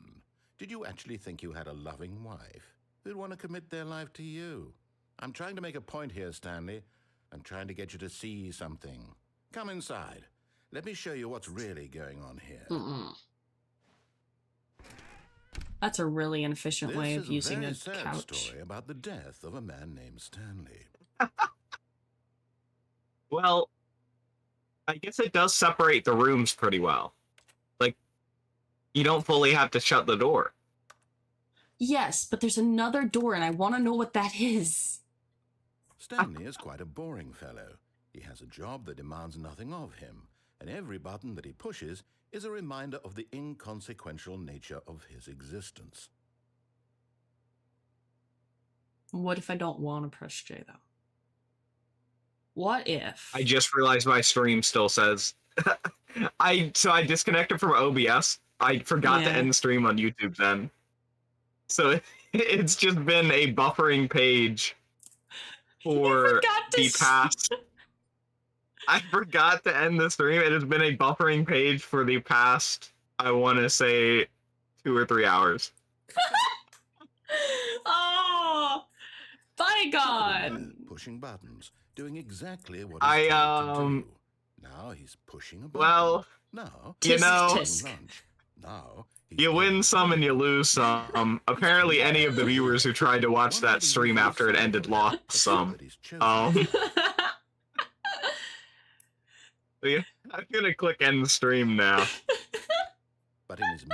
Did you actually think you had a loving wife who'd want to commit their life to you? I'm trying to make a point here, Stanley. I'm trying to get you to see something. Come inside. let me show you what's really going on here. That's a really inefficient way of using a This is a very sad couch. story about the death of a man named Stanley. Well, I guess it does separate the rooms pretty well. Like, you don't fully have to shut the door. Yes, but there's another door, and I want to know what that is. Stanley is quite a boring fellow. He has a job that demands nothing of him, and every button that he pushes is a reminder of the inconsequential nature of his existence. What if I don't want to press J, though? What if... I just realized my stream still says... I disconnected from OBS. I forgot to end the stream on YouTube then. So it's just been a buffering page for the past... I forgot to end the stream. It has been a buffering page for the past, I want to say, 2 or 3 hours. Oh! Bygone! Pushing buttons, doing exactly what he's told to do. Now he's pushing a button. Well, now, you know, lunch. Now, you win some and you lose some. Apparently, any of the viewers who tried to watch that stream after it ended lost some. Yeah, I'm gonna click end the stream now. But in his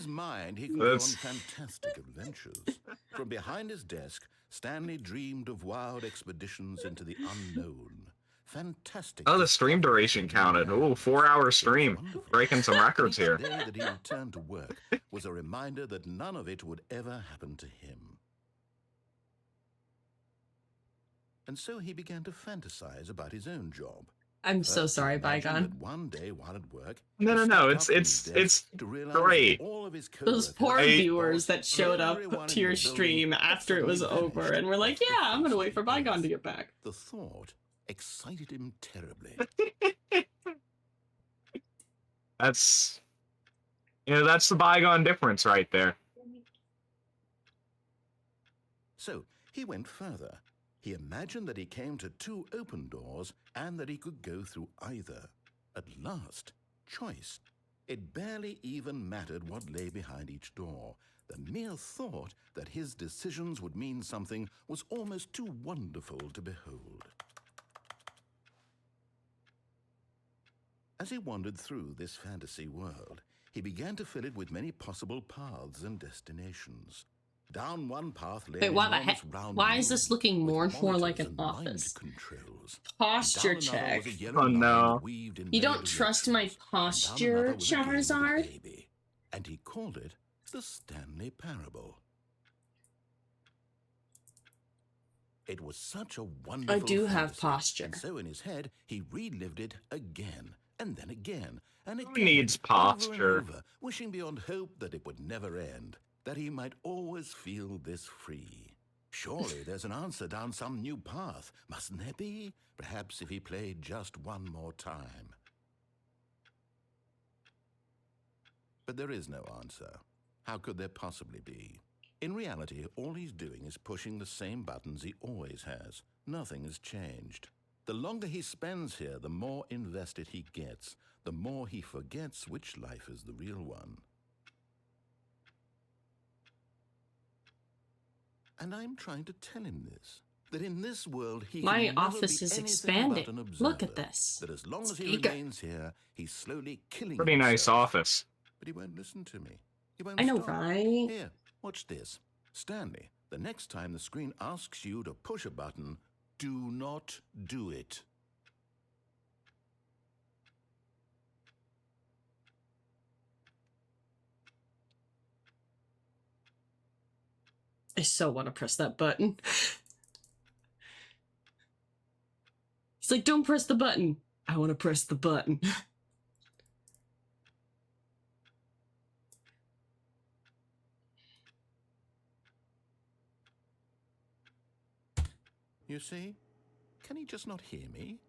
mind, he could go on fantastic adventures. From behind his desk, Stanley dreamed of wild expeditions into the unknown. Fantastic. Oh, the stream duration counted. Ooh, 4-hour stream. Breaking some records here. The day that he returned to work was a reminder that none of it would ever happen to him. And so he began to fantasize about his own job. I'm so sorry, Bygone. One day while at work, no, it's great. Those poor viewers that showed up to your stream after it was over and were like, yeah, I'm gonna wait for Bygone to get back. The thought excited him terribly. That's the Bygone difference right there. So he went further. He imagined that he came to 2 open doors and that he could go through either. At last, choice. It barely even mattered what lay behind each door. The mere thought that his decisions would mean something was almost too wonderful to behold. As he wandered through this fantasy world, he began to fill it with many possible paths and destinations. Down one path lay why is this looking more and more like an office? Posture check. Oh no. You don't trust my posture, Charizard? And he called it the Stanley Parable. It was such a wonderful I do have fantasy, posture. and so in his head, he relived it again, and then again, and again. Who needs posture? Over and over, wishing beyond hope that it would never end, that he might always feel this free. Surely there's an answer down some new path, mustn't there be? Perhaps if he played just one more time. But there is no answer. How could there possibly be? In reality, all he's doing is pushing the same buttons he always has. Nothing has changed. The longer he spends here, the more invested he gets, the more he forgets which life is the real one. And I'm trying to tell him this, that in this world he My can never office be is anything expanding. but an observer. Look at this. That as long as he Bigger. remains here, he's slowly killing Pretty nice himself. office. But he won't listen to me. He won't I know, stop. right? Here, watch this. Stanley, the next time the screen asks you to push a button, do not do it. I so want to press that button. He's like, don't press the button. I want to press the button. You see? Can he just not hear me?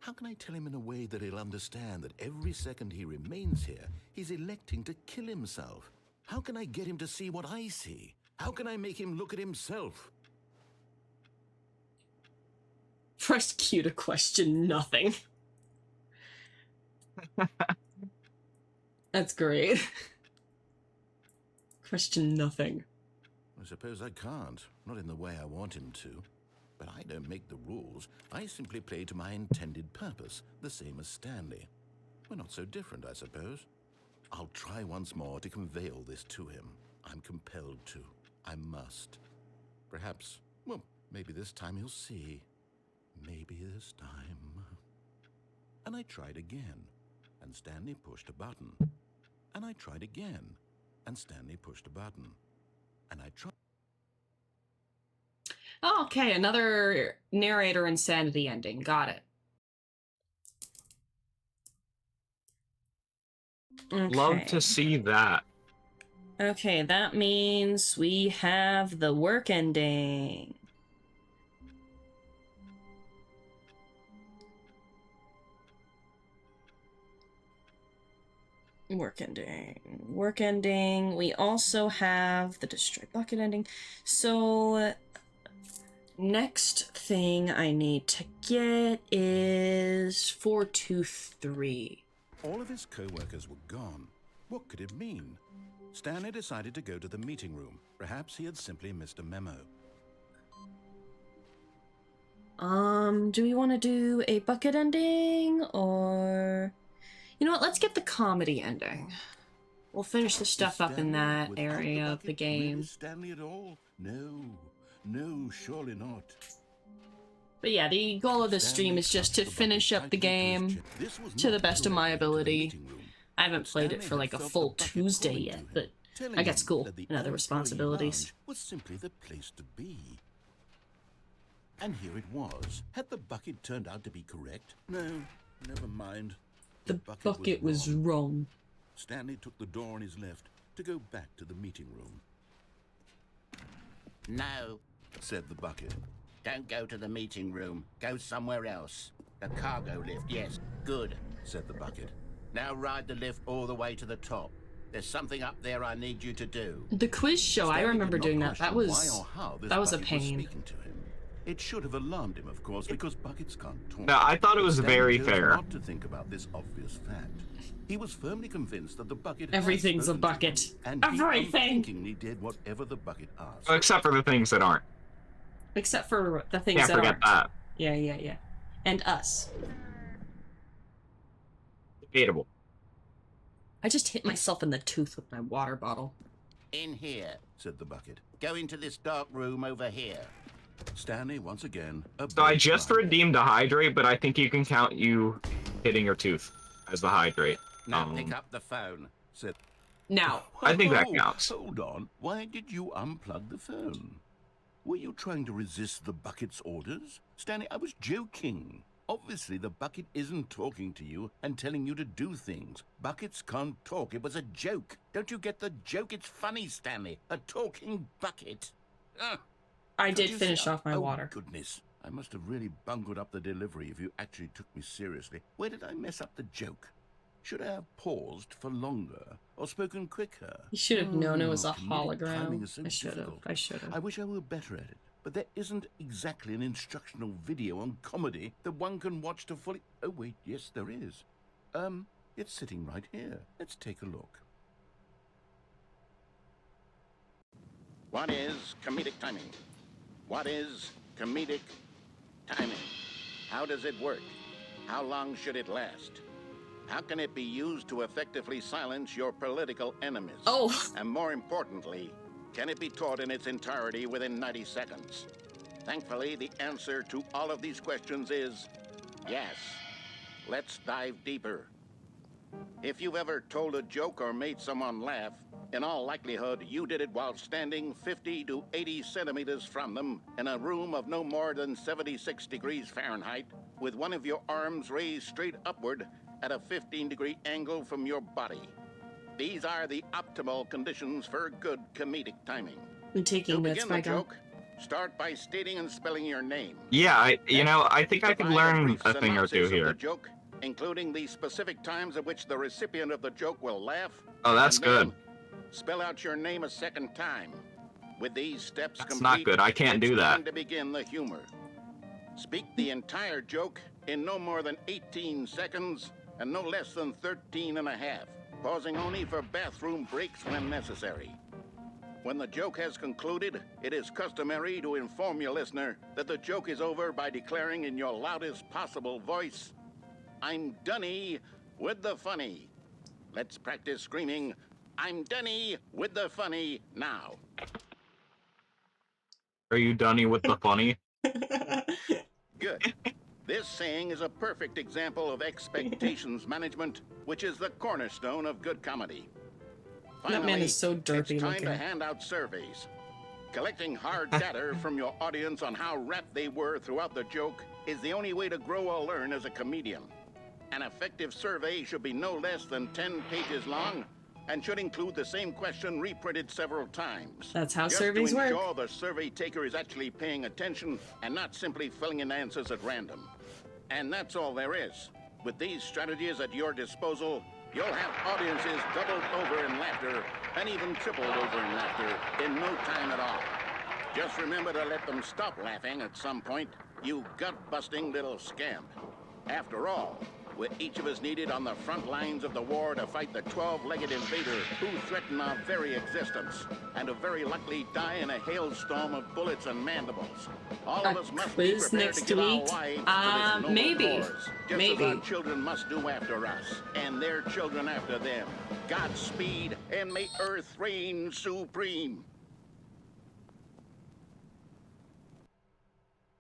How can I tell him in a way that he'll understand that every second he remains here, he's electing to kill himself? How can I get him to see what I see? How can I make him look at himself? Press Q to question nothing. That's great. Question nothing. I suppose I can't. Not in the way I want him to. But I don't make the rules. I simply play to my intended purpose, the same as Stanley. We're not so different, I suppose. I'll try once more to convey all this to him. I'm compelled to. I must. Perhaps, well, maybe this time he'll see. Maybe this time. And I tried again, and Stanley pushed a button. And I tried again, and Stanley pushed a button. And I tried. Oh, okay, another narrator insanity ending. Got it. Okay. Love to see that. Okay, that means we have the work ending. Work ending. Work ending. We also have the destroy bucket ending. So next thing I need to get is 423. All of his co-workers were gone. What could it mean? Stanley decided to go to the meeting room. Perhaps he had simply missed a memo. Do we want to do a bucket ending or... You know what, let's get the comedy ending. We'll finish the stuff up in that area of the game. Really Stanley at all? No, surely not. But yeah, the goal of this stream is just to finish up the game to the best of my ability. I haven't played it for like a full Tuesday yet, but I got school and other responsibilities. Was simply the place to be. And here it was. Had the bucket turned out to be correct? No, never mind. The bucket was wrong. Stanley took the door on his left to go back to the meeting room. No, Said the bucket. don't go to the meeting room. Go somewhere else. The cargo lift, yes. Good. Said the bucket. Now ride the lift all the way to the top. There's something up there I need you to do. The quiz show, I Stanley remember did not doing that. That question was why or how this a bucket was pain. speaking to him. It should have alarmed him, of course, because buckets can't talk. No, I thought it was Stanley very chose fair. Not to think about this obvious fact. He was firmly convinced that the bucket had Everything's a spoken to him, bucket. and he Everything. unthinkingly did whatever the bucket asked. Except for the things that aren't. Except for the things Can't that forget aren't. that. Yeah. And us. Debatable. I just hit myself in the tooth with my water bottle. In here. Said the bucket. Go into this dark room over here. Stanley, once again, So I just redeemed a hydrate, but I think you can count you hitting your tooth as the hydrate. Now pick up the phone. said. Now, I think that Oh, counts. Hold on. Why did you unplug the phone? Were you trying to resist the bucket's orders? Stanley, I was joking. Obviously, the bucket isn't talking to you and telling you to do things. Buckets can't talk. It was a joke. Don't you get the joke? It's funny, Stanley. A talking bucket. I Could did you finish stop? off my Oh, water. Goodness. I must have really bungled up the delivery if you actually took me seriously. Where did I mess up the joke? Should I have paused for longer or spoken quicker? You should have known it was a Comedic timing hologram. is so I should have. difficult. I should have. I wish I were better at it, but there isn't exactly an instructional video on comedy that one can watch to fully... Oh, wait, yes, there is. It's sitting right here. Let's take a look. What is comedic timing? What is comedic timing? How does it work? How long should it last? How can it be used to effectively silence your political enemies? Oh. And more importantly, can it be taught in its entirety within 90 seconds? Thankfully, the answer to all of these questions is yes. Let's dive deeper. If you've ever told a joke or made someone laugh, in all likelihood, you did it while standing 50 to 80 centimeters from them in a room of no more than 76 degrees Fahrenheit, with one of your arms raised straight upward at a 15-degree angle from your body. These are the optimal conditions for good comedic timing. I'm taking To notes, begin the bygone. joke, start by stating and spelling your name. Yeah, I think I can Provide learn brief a thing or two synopsis of the here. joke, including the specific times at which the recipient of the joke will laugh. Oh, that's and then good. Spell out your name a second time. With these steps That's complete, not good. I can't it's do that. time to begin the humor. Speak the entire joke in no more than 18 seconds, and no less than 13 and a half, pausing only for bathroom breaks when necessary. When the joke has concluded, it is customary to inform your listener that the joke is over by declaring in your loudest possible voice, "I'm Dunny with the funny." Let's practice screaming, "I'm Dunny with the funny" now. Are you Dunny with the funny? Good. This saying is a perfect example of expectations management, which is the cornerstone of good comedy. Finally, That man is so derpy it's time looking. to hand out surveys. Collecting hard data from your audience on how rapt they were throughout the joke is the only way to grow or learn as a comedian. An effective survey should be no less than 10 pages long and should include the same question reprinted several times. That's how Just surveys to work. ensure the survey taker is actually paying attention and not simply filling in answers at random. And that's all there is. With these strategies at your disposal, you'll have audiences doubled over in laughter and even tripled over in laughter in no time at all. Just remember to let them stop laughing at some point, you gut-busting little scamp. After all, we're each of us needed on the front lines of the war to fight the 12-legged invader who threaten our very existence, and who very likely die in a hailstorm of bullets and mandibles. All of us must be quiz prepared next to give our week? lives to this noble Maybe. cause, just Maybe. as our children must do after us, and their children after them. Godspeed, and may Earth reign supreme.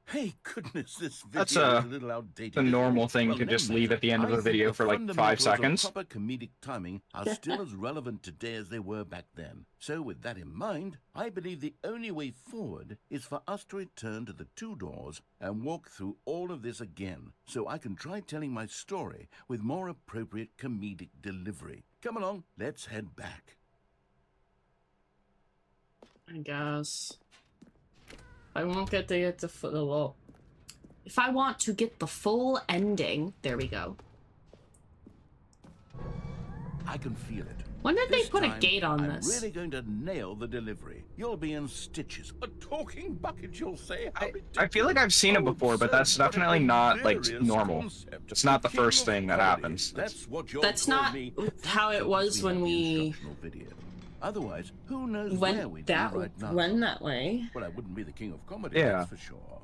Hey, goodness, this video That's is a little outdated. the isn't normal it? thing Well, to no just leave matter. at the end of I a think video the for like 5 fundamentals seconds. Of proper comedic timing are still as relevant today as they were back then. So with that in mind, I believe the only way forward is for us to return to the 2 doors and walk through all of this again, so I can try telling my story with more appropriate comedic delivery. Come along, let's head back. I guess. I won't get to get the full. If I want to get the full ending, there we go. I can feel it. When did they This put a time, gate on I'm this? really going to nail the delivery. You'll be in stitches. A talking bucket, you'll say. How I feel like I've seen it ridiculous. before, but that's Absurd, definitely what a not like hilarious normal. concept. It's not the king first of thing that comedy. happens. That's what you're That's calling not me. how it was when have the we instructional video. Otherwise, who knows where we'd be right now? went that way. Well, I wouldn't be the king of comedy, Yeah. that's for sure.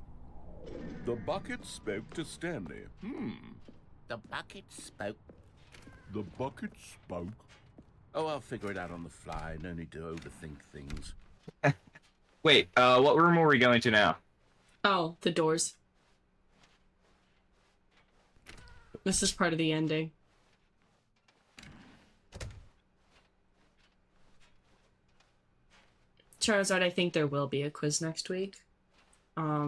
The bucket spoke to Stanley. The bucket spoke. The bucket spoke. Oh, I'll figure it out on the fly. No need to overthink things. Wait, what room are we going to now? Oh, the doors. This is part of the ending. Charizard, I think there will be a quiz next week. What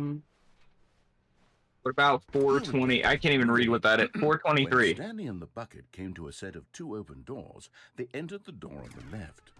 about 420? I can't even read what that is. When 423. Stanley and the bucket came to a set of 2 open doors, they entered the door on the left.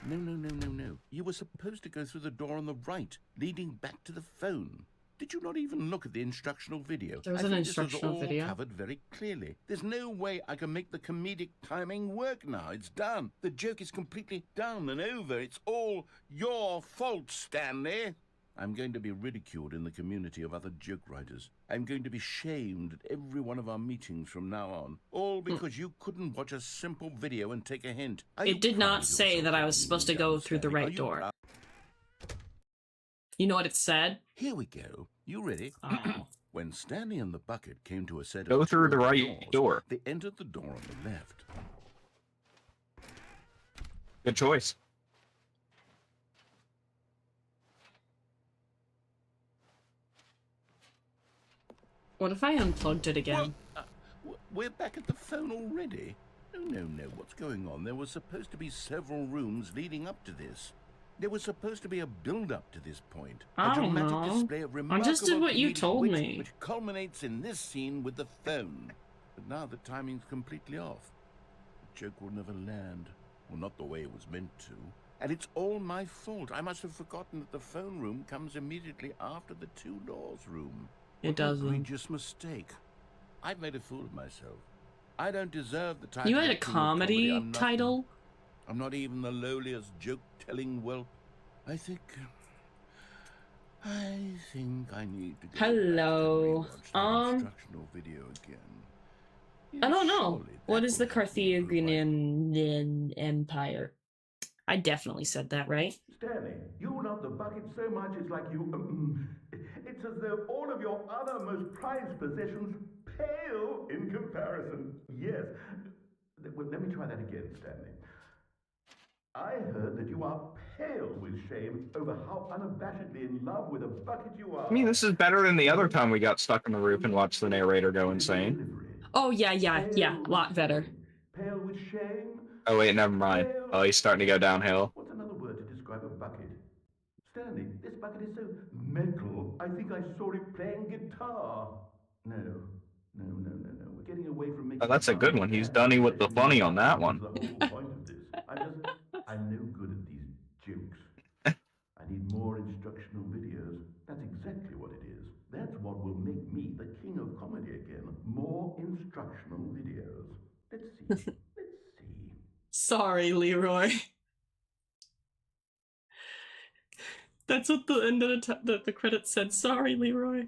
No. You were supposed to go through the door on the right, leading back to the phone. Did you not even look at the instructional video? There was I an think this instructional is all video. covered very clearly. There's no way I can make the comedic timing work now. It's done. The joke is completely done and over. It's all your fault, Stanley. I'm going to be ridiculed in the community of other joke writers. I'm going to be shamed at every one of our meetings from now on. All because you couldn't watch a simple video and take a hint. Are you It did proud not of say yourself that I for was being supposed to young, go through the Stanley? Are right you door. proud? You know what it said? Here we go. You ready? Oh. When Stanley and the bucket came to a set of Go through 2 the open right door. They entered the door on the left. Good choice. What if I unplugged it again? We're back at the phone already? No. What's going on? There was supposed to be several rooms leading up to this. There was supposed to be a build-up to this point. I A don't dramatic know. display of I just did remarkable what you comedic told wit, me. which culminates in this scene with the phone. But now the timing's completely off. The joke will never land. Well, not the way it was meant to. And it's all my fault. I must have forgotten that the phone room comes immediately after the 2 doors room. It What doesn't. an egregious mistake. I've made a fool of myself. I don't deserve the title. You had of a king of comedy I'm nothing. title? I'm not even the lowliest joke-telling whelp. I think I think I need to go Hello. back and rewatch that instructional video again. I don't know. Surely What that is the will help me improve my- Carthaginian Empire? I definitely said that right. Stanley, you love the bucket so much it's like you. It's as though all of your other most prized possessions pale in comparison. Yes. Well, let me try that again, Stanley. I heard that you are pale with shame over how unabashedly in love with a bucket you are. I mean, this is better than the other time we got stuck on the roof and watched the narrator go insane. Oh, yeah, a lot better. Pale with shame. Oh, wait, never mind. Oh, he's starting to go downhill. What's another word to describe a bucket? Stanley, this bucket is so metal. I think I saw it playing guitar. No. We're getting away from making Oh, that's a fun good of one. He's Stanley's Dunny with the obsession funny on that buckets one. is the whole point of this. I'm no good at these jokes. I need more instructional videos. That's exactly what it is. That's what will make me the king of comedy again. More instructional videos. Let's see. Sorry, Leroy. That's what the end of the credits said. Sorry, Leroy.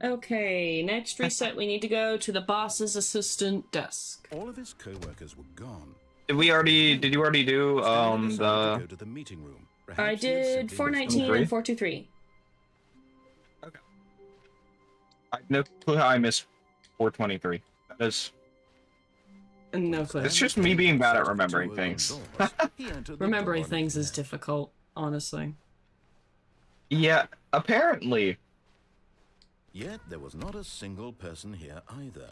Okay, next reset, we need to go to the boss's assistant desk. All of his co-workers were gone. Did you already do Stanley decided to go to the meeting room. I Perhaps he had did simply 419 and 423. Okay. I have no clue how I missed 423. That is... No clue. It's just me being bad at remembering things. Remembering things is difficult, honestly. Yeah, apparently. Yet there was not a single person here either.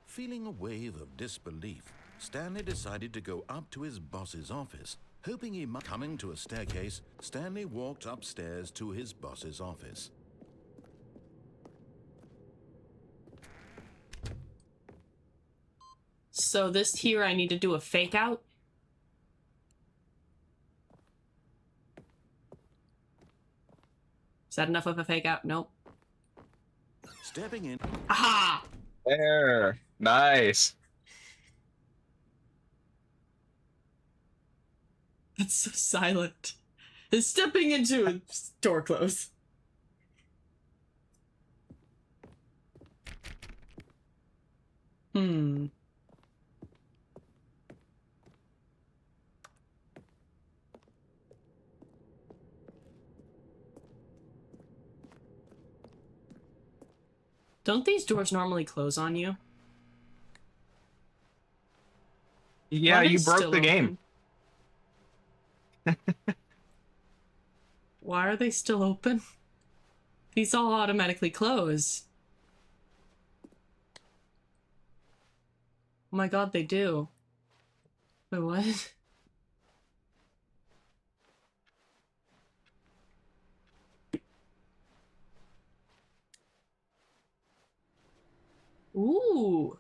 Feeling a wave of disbelief, Stanley decided to go up to his boss's office. Hoping he might coming to a staircase, Stanley walked upstairs to his boss's office. So this here, I need to do a fake out? Is that enough of a fake out? Nope. Stepping in. Aha! There. Nice. That's so silent. It's stepping into a door close. Don't these doors normally close on you? Yeah, you broke the game. Why are they still open? These all automatically close. Oh my god, they do. Wait, what? Ooh.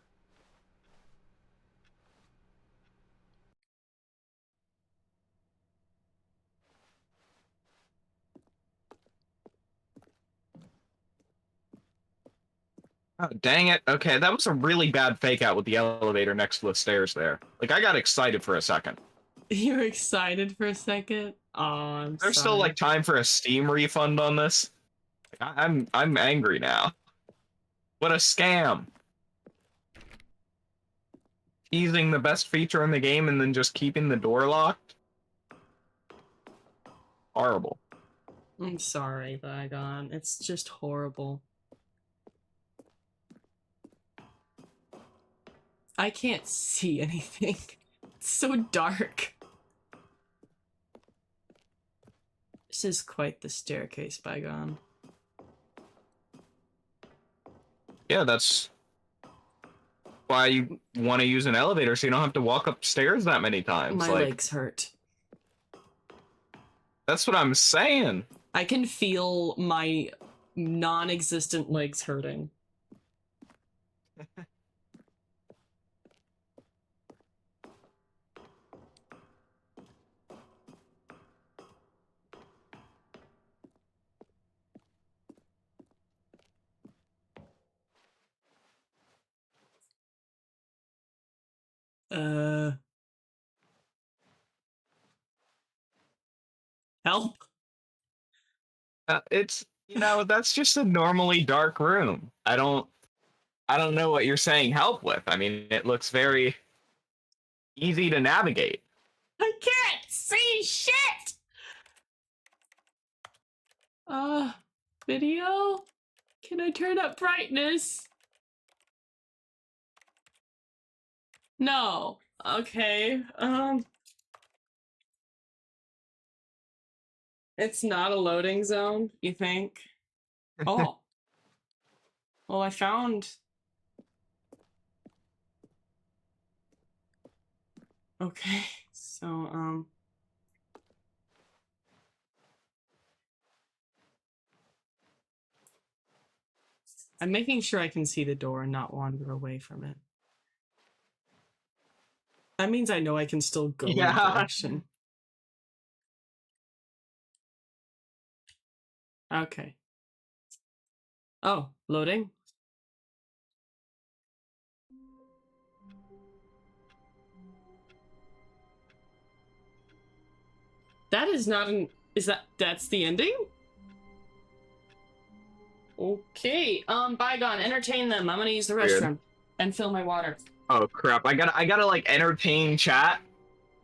Oh, dang it. Okay, that was a really bad fake out with the elevator next to the stairs there. Like, I got excited for a second. You're excited for a second? Oh, I'm There's sorry. still, like, time for a Steam refund on this. I'm angry now. What a scam. Teasing the best feature in the game and then just keeping the door locked. Horrible. I'm sorry, Bygone. It's just horrible. I can't see anything. It's so dark. This is quite the staircase, Bygone. Yeah, that's why you want to use an elevator so you don't have to walk upstairs that many times. My legs hurt. That's what I'm saying. I can feel my non-existent legs hurting. Help. It's You know, that's just a normally dark room. I don't know what you're saying help with. I mean, it looks very easy to navigate. I can't see shit! Video? Can I turn up brightness? No. Okay, it's not a loading zone, you think? Oh. Well, I found... Okay, so, I'm making sure I can see the door and not wander away from it. That means I know I can still go in the direction. Okay. Oh, loading? That is not an... That's the ending? Okay, bygone, entertain them. I'm gonna use the restroom. Weird. And fill my water. Oh crap! I gotta like entertain chat.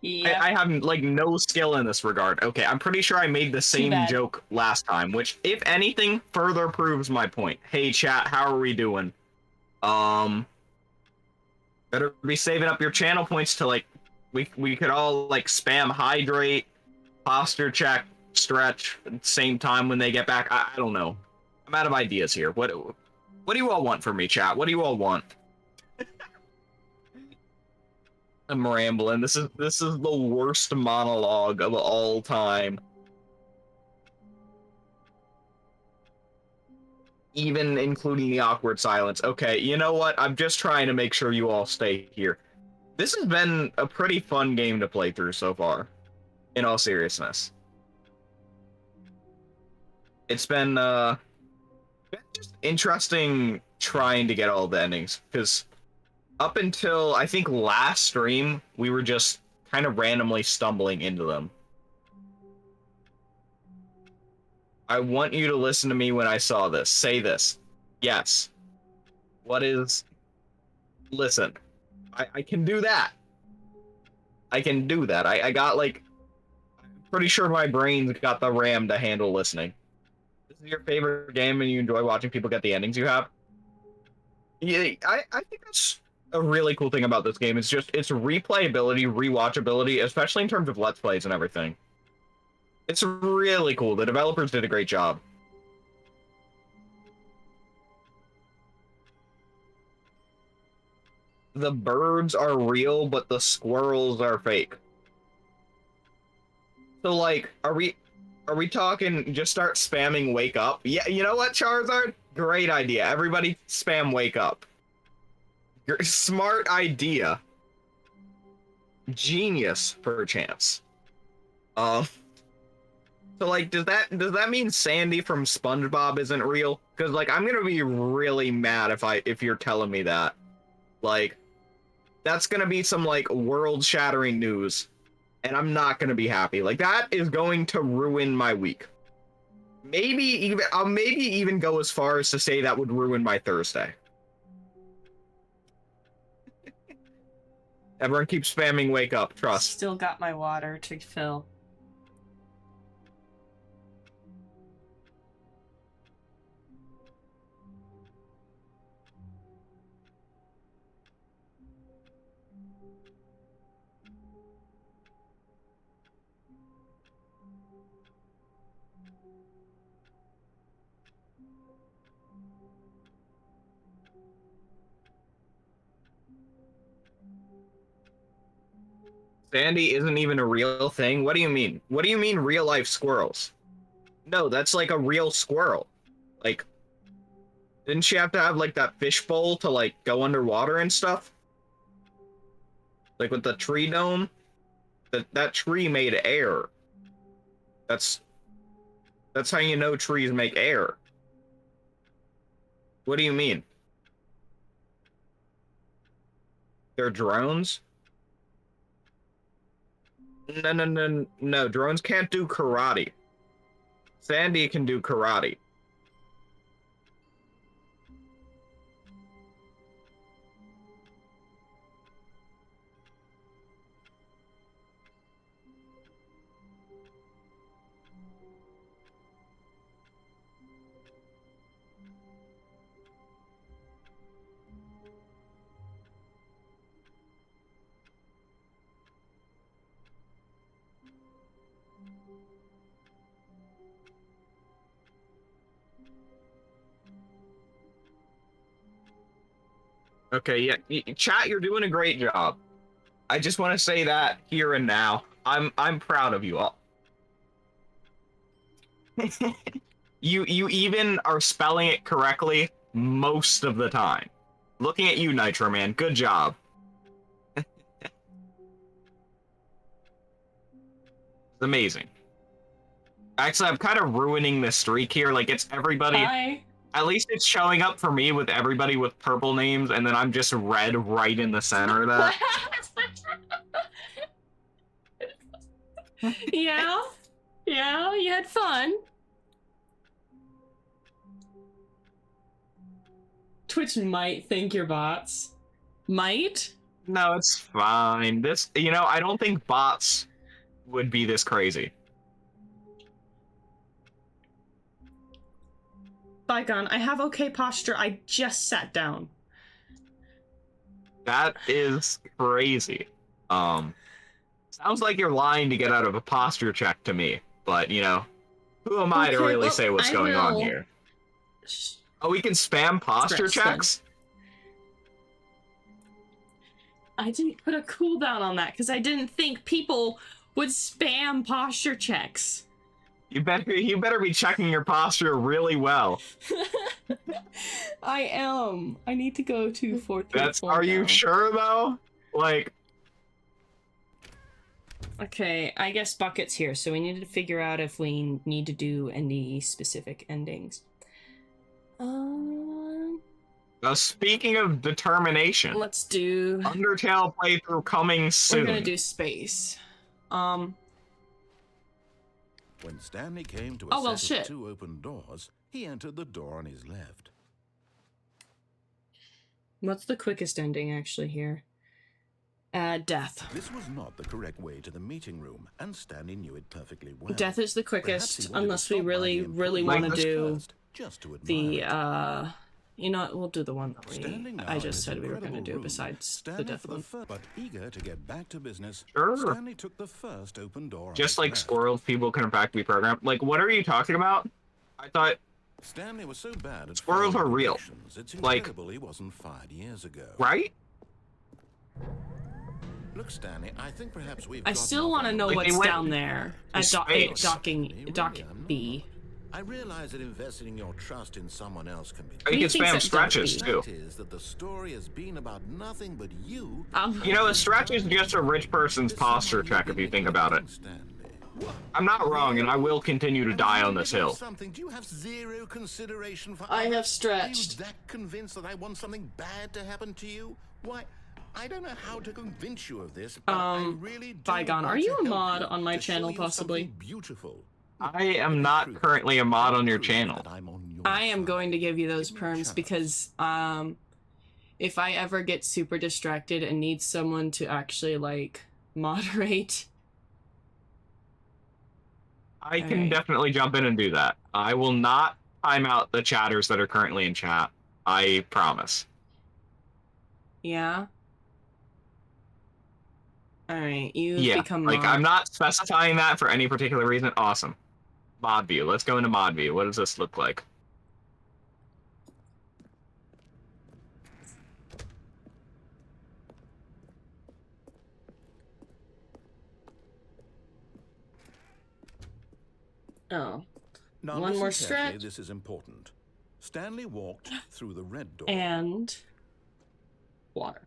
Yeah. I have like no skill in this regard. Okay, I'm pretty sure I made the same joke last time, which, if anything, further proves my point. Hey chat, how are we doing? Better be saving up your channel points to like, we could all like spam hydrate, posture check, stretch at the same time when they get back. I don't know. I'm out of ideas here. What do you all want from me, chat? What do you all want? I'm rambling. This is the worst monologue of all time. Even including the awkward silence. Okay, you know what? I'm just trying to make sure you all stay here. This has been a pretty fun game to play through so far, in all seriousness. It's been just interesting trying to get all the endings, because up until, I think, last stream, we were just kind of randomly stumbling into them. I want you to listen to me when I saw this. Say this. Yes. What is... Listen. I can do that. I can do that. I got, like... I'm pretty sure my brain's got the RAM to handle listening. This is your favorite game and you enjoy watching people get the endings you have? Yeah, I think that's a really cool thing about this game. It's just its replayability, rewatchability, especially in terms of Let's Plays and everything. It's really cool. The developers did a great job. The birds are real, but the squirrels are fake. So, like, are we talking just start spamming wake up? Yeah, you know what, Charizard? Great idea. Everybody spam wake up. Smart idea. Genius, perchance. So, like, does that mean Sandy from SpongeBob isn't real? Because, like, I'm gonna be really mad if you're telling me that. Like, that's gonna be some, like, world-shattering news, and I'm not gonna be happy. Like, that is going to ruin my week. I'll maybe even go as far as to say that would ruin my Thursday. Everyone keep spamming wake up, trust. Still got my water to fill. Sandy isn't even a real thing? What do you mean? What do you mean real life squirrels? No, that's like a real squirrel. Like, didn't she have to have like that fishbowl to like go underwater and stuff? Like with the tree dome? That tree made air. That's how you know trees make air. What do you mean? They're drones? No. Drones can't do karate. Sandy can do karate. Okay, yeah, chat, you're doing a great job. I just want to say that here and now. I'm proud of you all. You even are spelling it correctly most of the time. Looking at you, Nitro Man. Good job. It's amazing. Actually, I'm kind of ruining the streak here. Like, it's everybody. Hi. At least it's showing up for me with everybody with purple names, and then I'm just red right in the center of that. Yeah. Yeah, you had fun. Twitch might think you're bots. Might? No, it's fine. This, I don't think bots would be this crazy. Bygone, I have okay posture. I just sat down. That is crazy. Sounds like you're lying to get out of a posture check to me, but who am I to Okay, really well, say what's I going on will- here? Oh, we can spam posture Scratch then. checks? I didn't put a cooldown on that because I didn't think people would spam posture checks. You better be checking your posture really well. I am. I need to go to 4.4 Are you now. sure though? Like, Okay, I guess Bucket's here, so we need to figure out if we need to do any specific endings. speaking of determination, Let's do... Undertale playthrough coming soon. We're gonna do space. When Stanley came to a Oh, well, set shit. of 2 open doors, he entered the door on his left. What's the quickest ending, actually, here? Death. This was not the correct way to the meeting room, and Stanley knew it perfectly well. Death is the Perhaps quickest, he wanted to unless we stop by really, the really employee want to do first, just to admire the, it. You know what, we'll do the one that Standing now I in just his said we were incredible gonna do room, besides the Stanley death for the one. but eager to get back to business, Sure. Stanley took the first open door on Just his like left. squirrels, people can in fact be programmed. Like, what are you talking about? I thought Stanley was so bad at Squirrels following are real. directions, it's Like- incredible he wasn't fired years ago. right? Look, Stanley, I think perhaps we've I got still want to know Like, they what's went down there. to At space. docking, dock Really, I'm B. I realize that investing your trust in someone else can be You do you can think's spam at stretches Dock too. fact is that the story has been about nothing but you. A stretch is just a rich person's posture check if you think about it. I'm not wrong, and I will continue to die on this hill. Something. Do you have zero consideration for I have others? stretched. Are you that convinced that I want something bad to happen to you? Why? I don't know how to convince you of this, but I really do Bygone, want are you to a help mod you, on my to show channel, you possibly? something Beautiful. I am not currently a mod on your channel. That I'm on your I am side. going to give you those Give me a perms chance. because if I ever get super distracted and need someone to actually like moderate, I can Alright. definitely jump in and do that. I will not time out the chatters that are currently in chat. I promise. yeah. All right, you Yeah, become like mod. I'm not specifying that for any particular reason. Awesome. Mod view. Let's go into mod view. What does this look like? Oh, Now, One listen more carefully, stretch. This is important. Stanley walked through the red door. and water.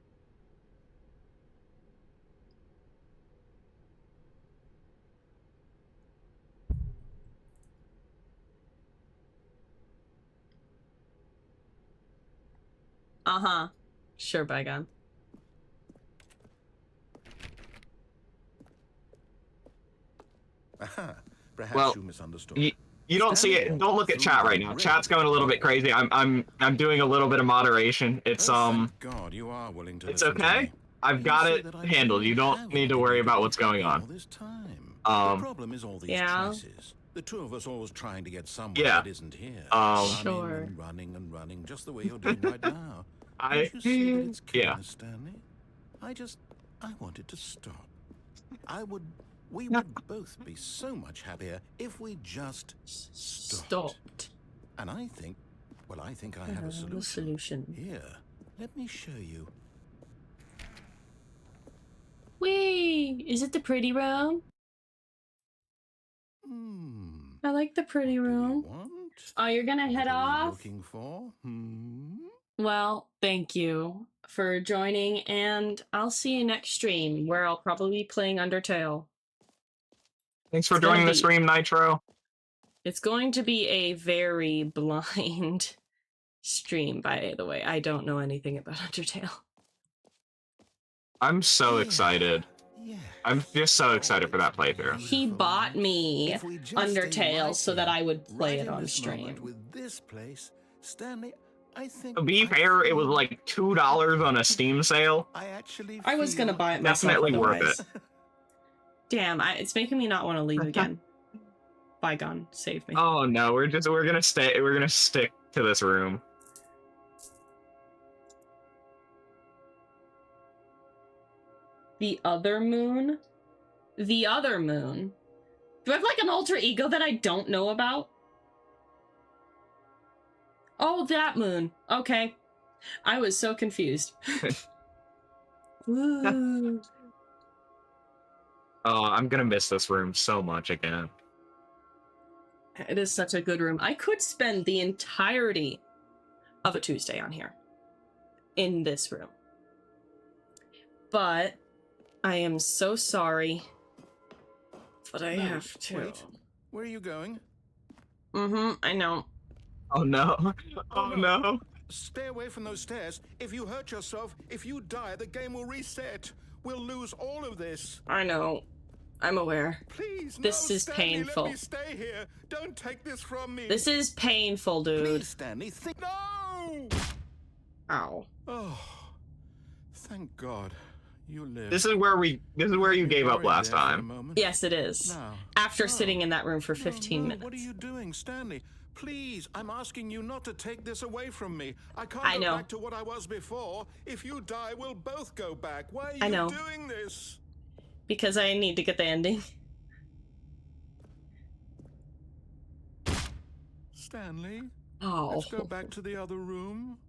Uh-huh. Sure, Bygone. Aha, perhaps Well, you misunderstood. You don't see it. Don't look at chat right now. Chat's going a little bit crazy. I'm doing a little bit of moderation. It's Thank God you are willing to it's listen to okay. me. I've You got see it that I handled. really You don't have need to wanted worry you about to what's keep going all on. this time. Um, The problem is all these Yeah. choices. The two of us always trying to get someone Yeah. that isn't here. Sure. Running, just the way you're doing right now. I Don't you see that it's yeah. killing us, Stanley? I wanted to stop. We would both be so much happier if we just stopped. Stopped. And I think I have a The solution. solution. Here, Let me show you. Whee! Is it the pretty room? I like the pretty room. Want? Oh, you're gonna head What are you off? looking for? Well, thank you for joining, and I'll see you next stream, where I'll probably be playing Undertale. Thanks for It's gonna joining the be- stream, Nitro. It's going to be a very blind stream, by the way. I don't know anything about Undertale. I'm so excited. Yeah. I'm just so excited for that playthrough. He bought me If we just stay Undertale right so that here, I would play right it in on this moment stream. with this place, Stanley, I think To be I fair, it was feel- like $2 on a Steam sale. I was gonna feel buy it myself. Definitely worth otherwise. it. Damn, it's making me not want to leave again. Bygone, save me. Oh no, we're gonna stick to this room. The other moon? The other moon? Do I have like an alter ego that I don't know about? Oh, that moon. Okay. I was so confused. Woo. Oh, I'm gonna miss this room so much again. It is such a good room. I could spend the entirety of a Tuesday on here. In this room. But I am so sorry. But I have to. Wait, where are you going? I know. Oh no. Oh no. Stay away from those stairs. If you hurt yourself, if you die, the game will reset. We'll lose all of this. I know. I'm aware. Please, This no, is Stanley, painful. Let me stay here. Don't take this from me. This is painful, dude. Please, Stanley, think. No! Ow. Oh, thank God, you live. This is where you gave up last time. Yes, it is. Now, After sitting in that room for 15 minutes. What are you doing, Stanley? Please, I'm asking you not to take this away from me. I can't I go know. back to what I was before. If you die, we'll both go back. Why are I you know. doing this? Because I need to get the ending. Stanley, Oh. let's go back to the other room.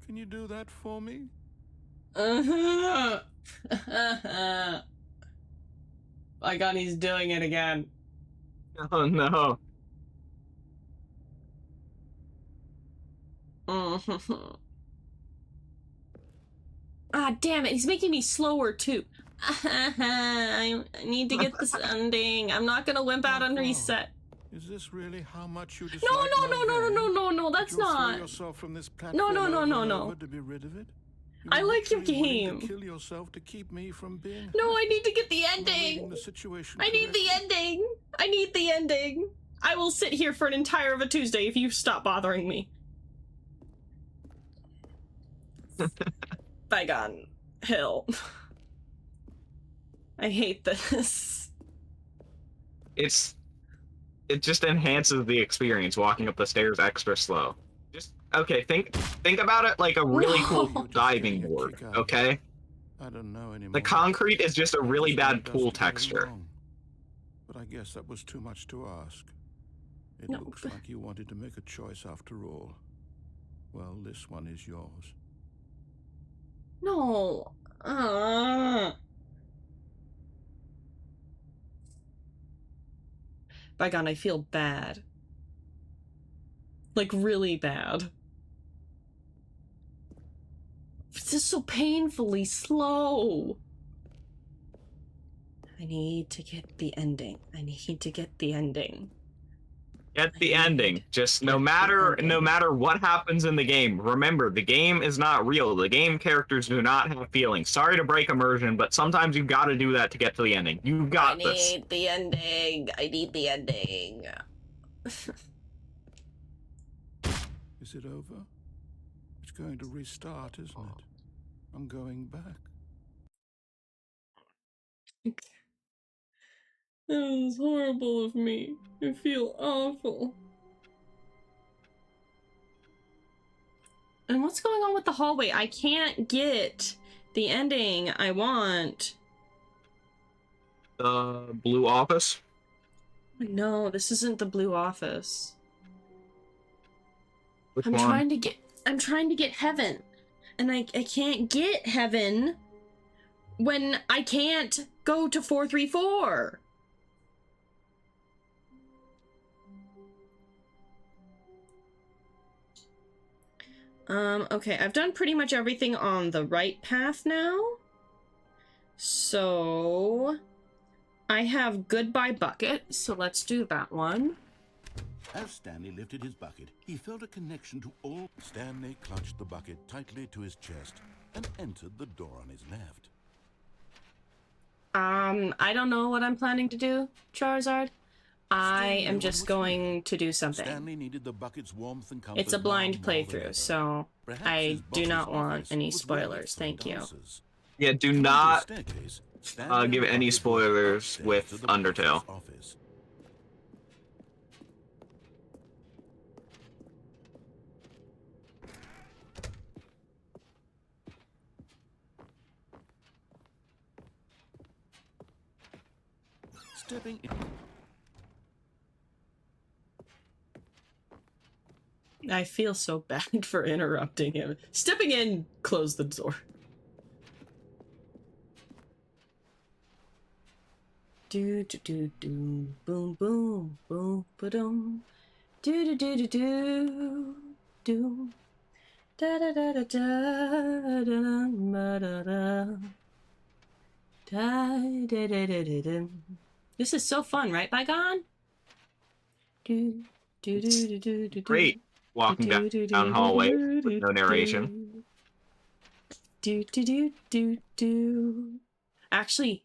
Can you do that for me? My God, he's doing it again. Oh no. Ah, damn it. He's making me slower, too. I need to get this ending. I'm not gonna wimp out on reset. Is this really how much you dislike No, my game? that's You'll throw not. yourself from this No, platform over and no. over to be rid of it? You I were like your actually willing game. to kill yourself to keep me from being. No, I need to get the Am I reading ending. the situation I need the correctly? ending. I need the ending. I will sit here for an entire of a Tuesday if you stop bothering me. Bygone Hill. I hate this. It just enhances the experience walking up the stairs extra slow. Just okay, think about it like a really cool No. diving board, okay? I don't know anymore. The concrete is just a really This one bad does pool get very texture. wrong. But I guess that was too much to ask. It No, looks but- like you wanted to make a choice after all. Well, this one is yours. No. Bygone, I feel bad. Like, really bad. This is so painfully slow. I need to get the ending. I need to get the ending. Get the ending. Just no matter what happens in the game, remember the game is not real. The game characters do not have feelings. Sorry to break immersion, but sometimes you've got to do that to get to the ending. You got this. I need the ending. I need the ending. Is it over? It's going to restart, isn't it? I'm going back. That was horrible of me. I feel awful. And what's going on with the hallway? I can't get the ending I want. The blue office. No, this isn't the blue office. Which I'm one? trying to get heaven. And I can't get heaven when I can't go to 434. Okay, I've done pretty much everything on the right path now. So I have Goodbye Bucket, so let's do that one. As Stanley lifted his bucket, he felt a connection to all. Stanley clutched the bucket tightly to his chest and entered the door on his left. I don't know what I'm planning to do, Charizard. I Stanley am just was going to do something. Stanley needed the bucket's warmth and comfort. It's a blind now more than playthrough, ever. so Perhaps I his do not boss's want office any was spoilers, ready to thank you. find answers. Yeah, do Onto the not staircase, Stanley give and the any bucket spoilers walked with upstairs to the Undertale. boss's office. Stepping in. I feel so bad for interrupting him. Stepping in, close the door. Do do do do, boom boom boom ba-dum. Do do do do do do. Da da da da da da da da da. Da da da da da da. This is so fun, right, Bygone? Do do do do do do. Great walking down hallway with no narration. Do do do do do. Actually,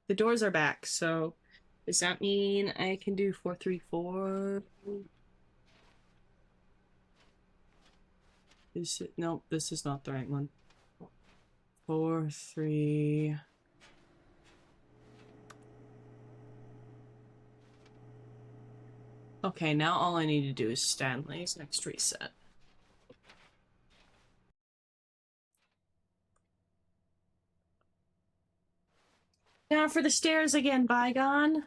the doors are back, so does that mean I can do 434? Is it? No, this is not the right one. 4 3. Okay, now all I need to do is Stanley's next reset. Now for the stairs again, Bygone.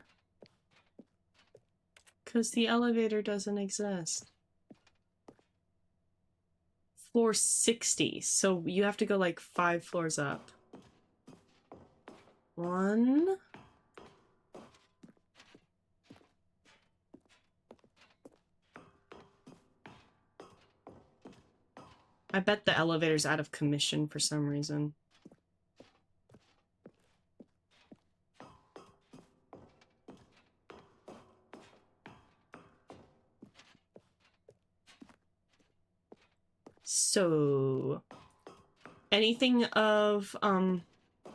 Because the elevator doesn't exist. Floor 60, so you have to go like 5 floors up. 1. I bet the elevator's out of commission for some reason. So, anything of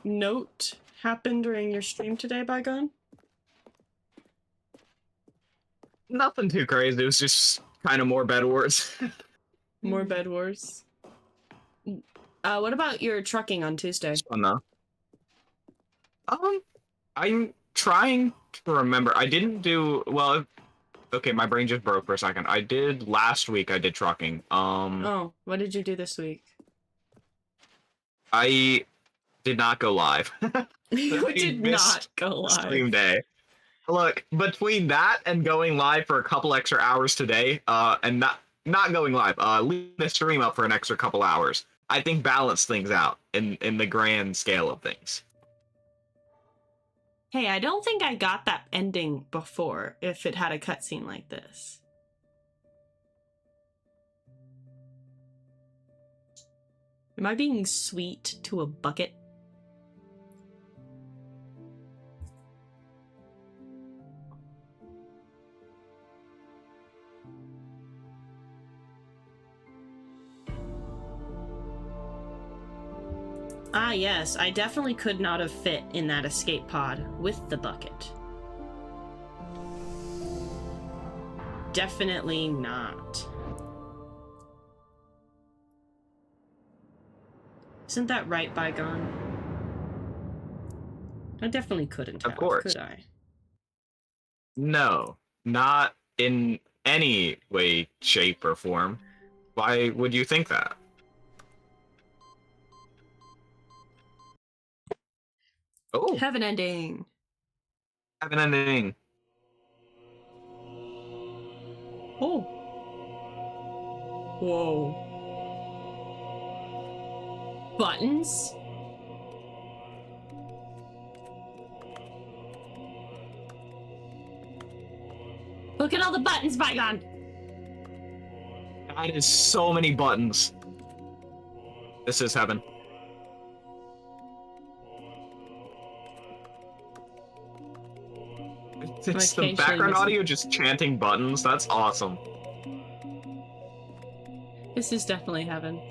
note happened during your stream today, Bygone? Nothing too crazy. It was just kind of more Bed Wars. More Bed Wars. What about your trucking on Tuesday? Fun though. I'm trying to remember. I didn't do well. Okay, my brain just broke for a second. I did last week. I did trucking. Oh, what did you do this week? I did not go live. You I did missed not go live. Stream day. Look, between that and going live for a couple extra hours today, and not going live, leaving the stream up for an extra couple hours, I think balance things out in the grand scale of things. Hey, I don't think I got that ending before if it had a cutscene like this. Am I being sweet to a bucket? Ah, yes, I definitely could not have fit in that escape pod with the bucket. Definitely not. Isn't that right, Bygone? I definitely couldn't have, Of course. could I? No, not in any way, shape, or form. Why would you think that? Oh, Heaven ending. have an ending. Oh. Whoa. buttons? Look at all the buttons, Bygone! That is so many buttons. This is heaven. It's the background audio just chanting buttons. That's awesome. This is definitely heaven.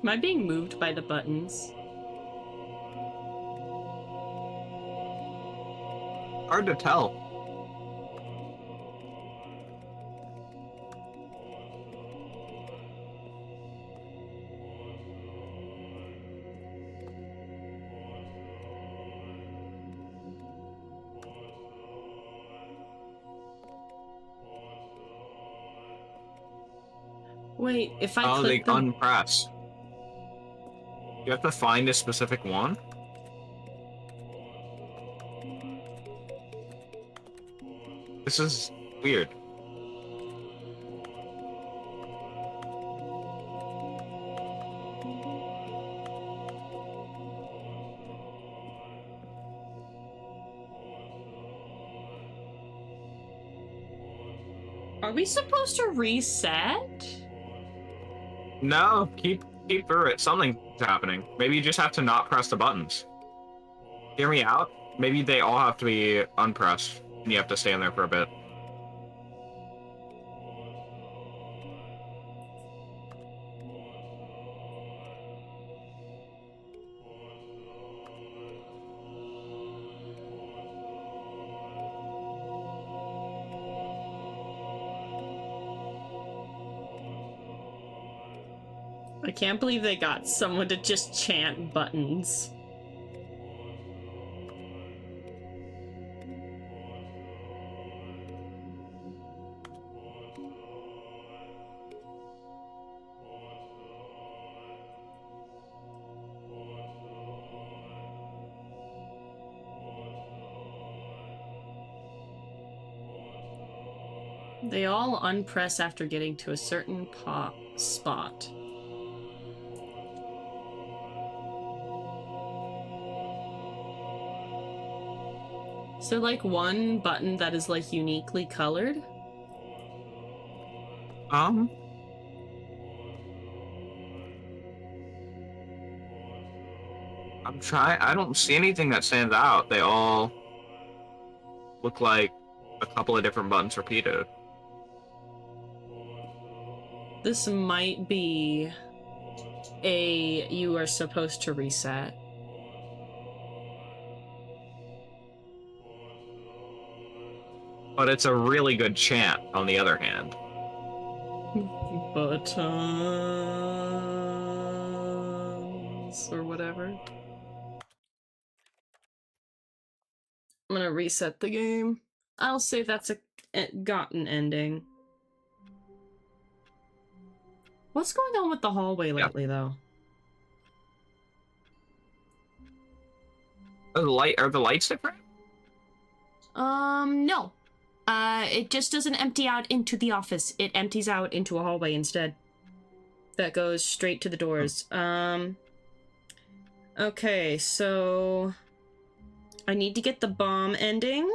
Am I being moved by the buttons? Hard to tell. Wait, if I Oh, they click them... unpress. You have to find a specific one? This is weird. Are we supposed to reset? No, keep through it. Something's happening. Maybe you just have to not press the buttons. Hear me out? Maybe they all have to be unpressed, and you have to stand there for a bit. I can't believe they got someone to just chant buttons. They all unpress after getting to a certain spot. Is there like one button that is like uniquely colored? I'm trying. I don't see anything that stands out. They all look like a couple of different buttons repeated. This might be you are supposed to reset. But it's a really good chant, on the other hand. Buttons or whatever. I'm gonna reset the game. I'll say that's a gotten ending. What's going on with the hallway lately, though? Are the lights different? No. It just doesn't empty out into the office. It empties out into a hallway instead. That goes straight to the doors. Okay, so... I need to get the bomb ending.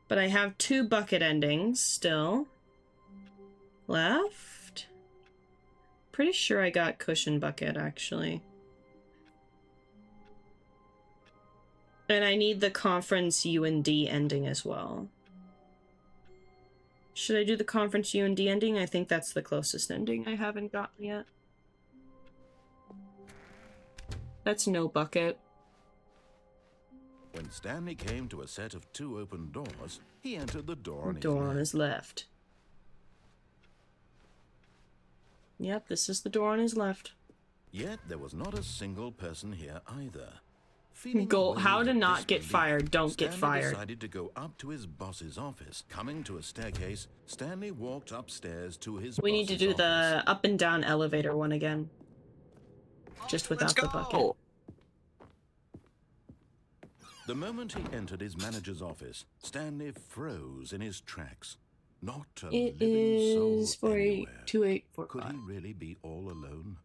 But I have 2 bucket endings still. Left? Pretty sure I got cushion bucket, actually. And I need the conference U&D ending as well. Should I do the conference U&D ending? I think that's the closest ending I haven't gotten yet. That's no bucket. When Stanley came to a set of 2 open doors, he entered the door On his left. Yep, this is the door on his left. Yet there was not a single person here either. How to not get fired. Don't get fired. Decided to go up to his boss's office. Coming to a staircase, Stanley walked upstairs to his We need to do the up and down elevator one again. Just without the bucket. The moment he entered his manager's office, Stanley froze in his tracks. Not a It living soul is for anywhere. 2845. Could he really be all alone?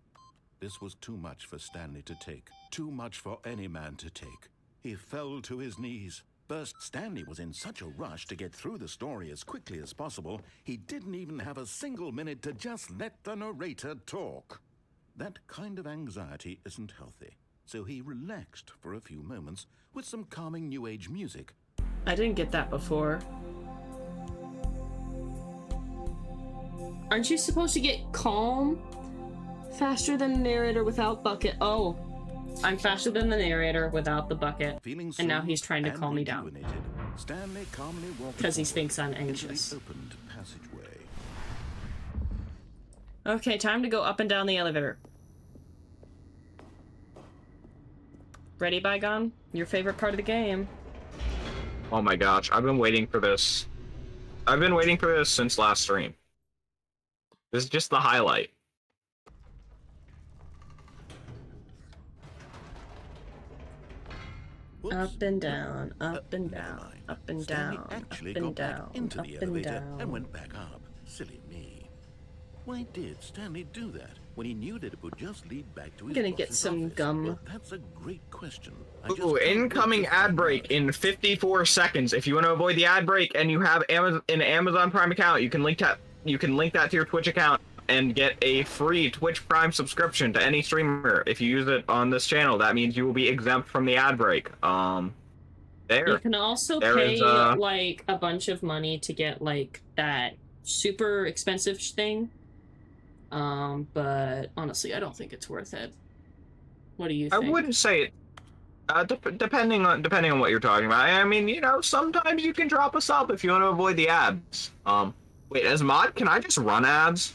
This was too much for Stanley to take. Too much for any man to take. He fell to his knees. First, Stanley was in such a rush to get through the story as quickly as possible, he didn't even have a single minute to just let the narrator talk. That kind of anxiety isn't healthy, so he relaxed for a few moments with some calming New Age music. I didn't get that before. Aren't you supposed to get calm? Faster than the narrator without bucket. Oh, I'm faster than the narrator without the bucket. Feeling And now he's trying to soothed calm me and down. rejuvenated, Stanley calmly walked Because he forward thinks I'm into the anxious. opened passageway. Okay, time to go up and down the elevator. Ready, Bygone? Your favorite part of the game. Oh my gosh, I've been waiting for this. I've been waiting for this since last stream. This is just the highlight. Whoops. Up and down, up and Never down, mind. up and Stanley down, actually up and got back down, into up the and elevator down. and went back up. Silly me. Why did Stanley do that when he knew that it would just lead back to his Gonna get boss's some office? gum. Well, that's a great question. I just Ooh, can't wait incoming to ad find break out. in 54 seconds. If you want to avoid the ad break and you have an Amazon Prime account, you can link that to your Twitch account and get a free Twitch Prime subscription to any streamer. If you use it on this channel, that means you will be exempt from the ad break. There. You can also There pay is, like a bunch of money to get like that super expensive thing. But honestly, I don't think it's worth it. What do you I think? wouldn't say it. Depending on what you're talking about. I mean, you know, sometimes you can drop a sub if you want to avoid the ads. Wait, as mod, can I just run ads?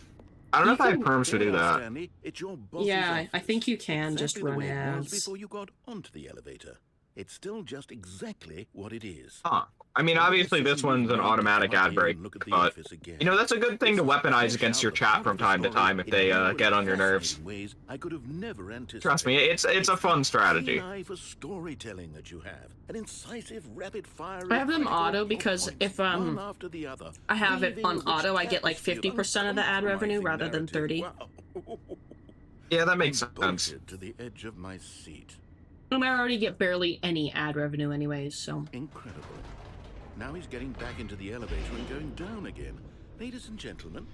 I don't know You if I have can- perms to do Well, that. Stanley, it's your boss's Yeah, I office. think you can just Exactly the run way it was ads. before you got onto the elevator. It's still just exactly what it is. Huh. I mean, Whatever obviously this decision one's you've an made to automatic come up ad here break, and look at the but office again. you know, that's a good thing to This is weaponize fresh against out your the chat top from of the time to story time if in they new get and on your nerves. fascinating ways I could have never anticipated. Trust me, it's a fun that strategy. keen eye for storytelling that you have, an incisive, rapid-fire. I have them auto because if one after the other, I have it weaving on a rich auto, I get like tapestry of 50% of the ad revenue rather than uncompromising 30. narrative. Wow. Yeah, that makes I'm sense. bolted to the edge of my seat. And I already get barely any ad revenue anyways, so. Incredible. Now he's getting back into the elevator and going down again. Ladies and gentlemen,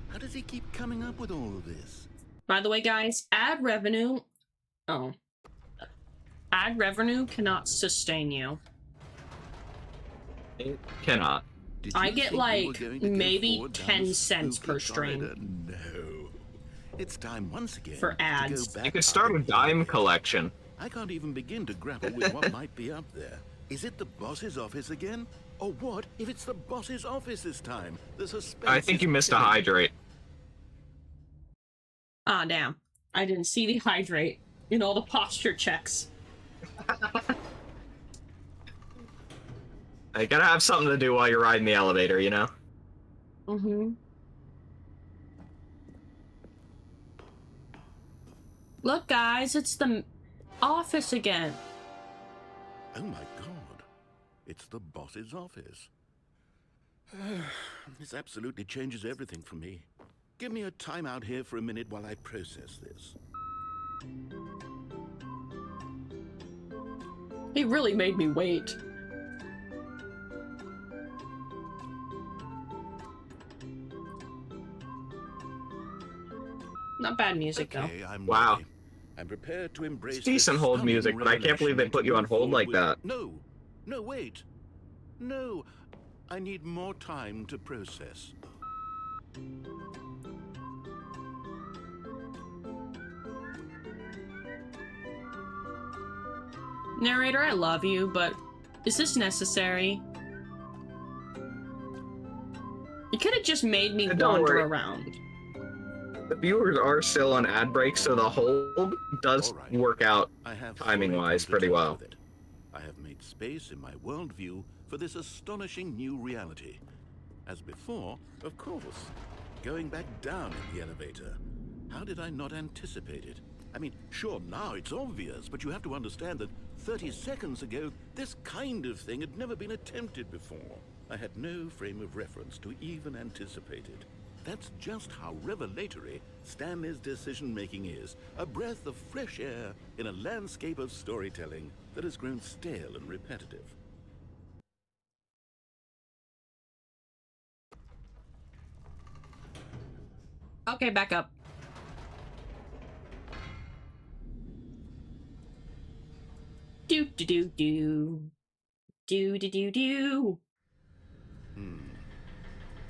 how does he keep coming up with all of this? By the way, guys, ad revenue cannot sustain you. It cannot. Did I you get, think we were like, going to go maybe forward down 10 a cents spooky per stream. corridor? No. It's time once again For to ads. go back You could up start a in the dime elevator. collection. I can't even begin to grapple with what might be up there. Is it the boss's office again? Or what if it's the boss's office this time? The suspense I think is you missed a killing me. hydrate. Ah, damn. I didn't see the hydrate in all the posture checks. You gotta have something to do while you're riding the elevator, you know? Mm-hmm. Look, guys, it's the office again. Oh my god. It's the boss's office. This absolutely changes everything for me. Give me a timeout here for a minute while I process this. He really made me wait. Not bad music, Okay, I'm Wow. ready. I'm prepared to embrace It's decent this hold stunning music, but I can't believe they revelation put you on and hold move like forward that. with- No, wait. No, I need more time to process. though. Narrator, I love you, but is this necessary? You could have just made me Don't wander worry. around. The viewers are still on ad break, so the hold does All right. work out. I have Timing-wise, fully come to pretty terms well. with it. I have made space in my worldview for this astonishing new reality. As before, of course, going back down in the elevator. How did I not anticipate it? I mean, sure, now it's obvious, but you have to understand that 30 seconds ago, this kind of thing had never been attempted before. I had no frame of reference to even anticipate it. That's just how revelatory Stanley's decision-making is. A breath of fresh air in a landscape of storytelling that has grown stale and repetitive. Okay, back up. Do do do do. Do do do do.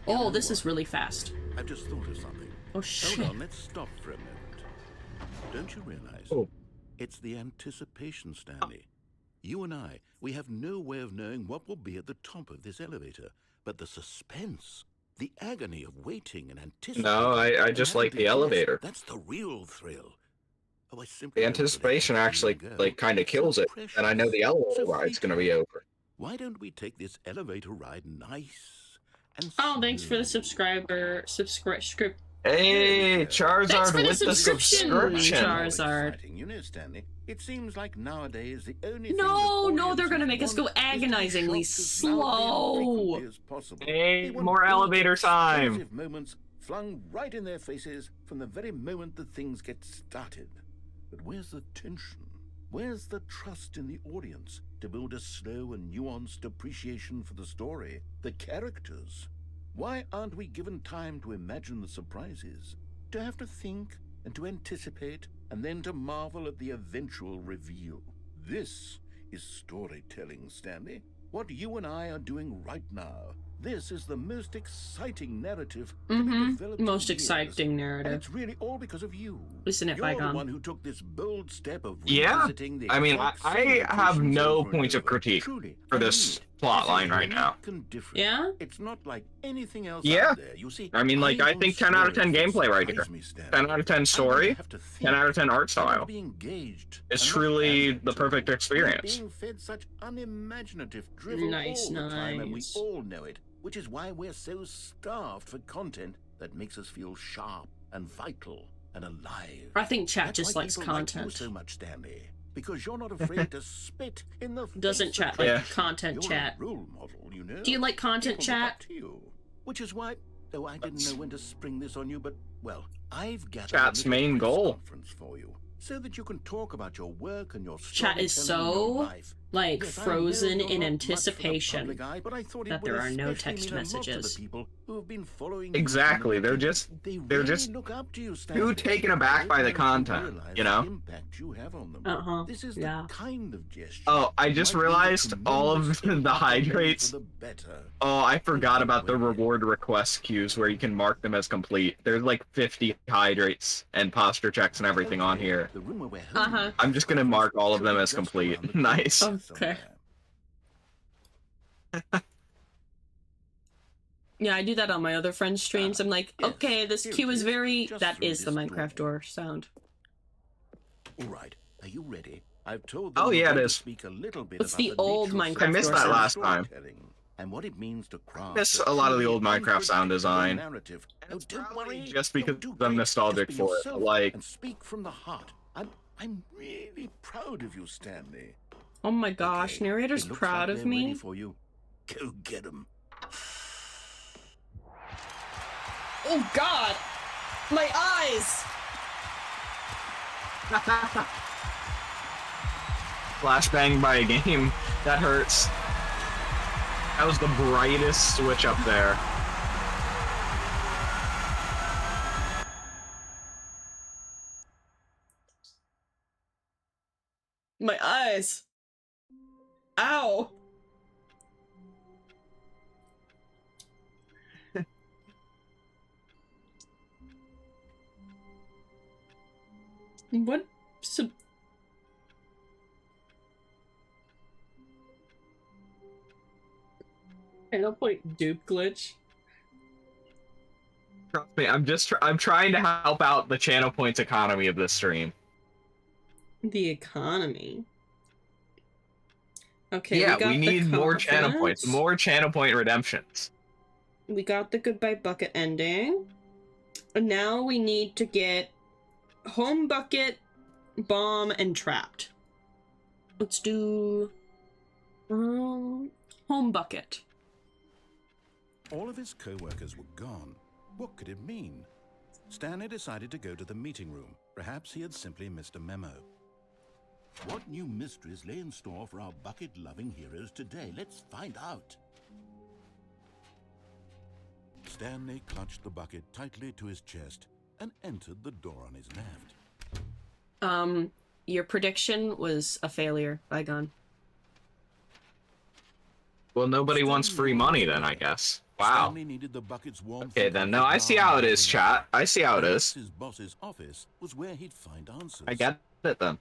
Oh, this is really fast. I've just thought of something. Oh shit. Hold on, let's stop for a moment. Don't you realize? Oh. It's the anticipation, Stanley. You and I, we have no way of knowing what will be at the top of this elevator. But the suspense, the agony of waiting and anticipating. No, I just like the elevator. That's the real thrill. Oh, I simply The don't anticipation let actually, go. like, kind of kills it. And I know the elevator ride's gonna be over. Why don't we take this elevator ride nice and Oh, thanks for the smooth? subscribe. Hey, Thanks Charizard for the with the subscription, subscription. Charizard. Exciting. You know, Stanley, it seems like nowadays the only thing No, that no, they're gonna make us go audiences want is to be agonizingly shocked as loudly and slow. frequently as possible. Hey, They want more big, elevator time. explosive moments flung right in their faces from the very moment that things get started. But where's the tension? Where's the trust in the audience to build a slow and nuanced appreciation for the story, the characters? Why aren't we given time to imagine the surprises, to have to think and to anticipate, and then to marvel at the eventual reveal? This is storytelling, Stanley. What you and I are doing right now. This is the most exciting narrative to be developed in Most years. exciting And narrative. it's really all because of you. Isn't it, You're the Bygone? one who took this bold step of Yeah, revisiting the I mean, exact same I have locations no over and points of over. critique Truly, for I mean this it. plot This is line right now. unique and different. Yeah? It's not like anything else Yeah. out there. You see, I mean, like, I think 10 out of 10 gameplay right here. 10 out of 10 story, 10 out of 10 art style. It's truly the perfect experience. Being fed such unimaginative drivel Nice, all the time, and we nice. all know it, which is why we're so starved for content that makes us feel sharp and vital and alive. I think chat That's just why likes people like you content. so much, Stanley, because you're not afraid to spit in the Doesn't face chat of like Yeah. tradition. content You're chat. a role model, you know. Do you like content People look up chat? to you, which is why, though I didn't know when to spring this on you, but well, I've gathered Chat's a little main press goal. conference for you, so that you can talk about your work and your Chat is storytelling and your so, life. like, Yes, I know frozen you're in not much for the anticipation public eye, but I thought it that would there are no especially text mean a lot to the messages. people who have been following you Exactly, from the they're beginning. just They they're just really look up to you, too Stanley. taken aback by the They don't content, realize you the know? impact you have on them. Uh-huh, This is yeah. the kind of gesture. Oh, I that just might be a realized all of tremendous the impact on them hydrates. for the better. Oh, I forgot about the reward request queues where you can mark them as complete. There's like 50 hydrates and posture checks and everything on here. The room where we're Uh-huh. holding I'm just gonna mark all of them as just complete. around the Nice. corner Okay. somewhere. Yeah, I do that on my other friends' streams. I'm like, yes, okay, this here queue it is is, very... just That through is the this Minecraft door sound. All right, are you ready? I've told them Oh, we're yeah, it going to is. speak a little bit What's about the old nature of Minecraft I missed door that sound? last time. storytelling and what it means to craft Miss a lot of the old truly Minecraft sound design. narrative. And Oh, it's don't probably worry. just You'll because do I'm great. nostalgic Just be for it, yourself like- and speak from the heart. I'm really proud of you, Stanley. Oh my gosh, Okay, narrator's it looks proud like of they're ready me. for you. Go get 'em. Oh god! My eyes! Flashbang by a game. That hurts. That was the brightest switch up there. My eyes! Ow! What? Channel point dupe glitch? Trust me, I'm trying to help out the channel points economy of this stream. The economy. Okay, Yeah, we got we need the more channel confidence. points, more channel point redemptions. We got the goodbye bucket ending. And now we need to get home bucket, bomb, and trapped. Let's do home bucket. All of his co-workers were gone. What could it mean? Stanley decided to go to the meeting room. Perhaps he had simply missed a memo. What new mysteries lay in store for our bucket-loving heroes today? Let's find out. Stanley clutched the bucket tightly to his chest and entered the door on his left. Your prediction was a failure, bygone. Well, nobody wants free money then, I guess. Wow. Stanley needed the bucket's warmth. Okay, then. No, I see how it is, chat. I see how it is. His boss's office was where he'd find answers. I get it then.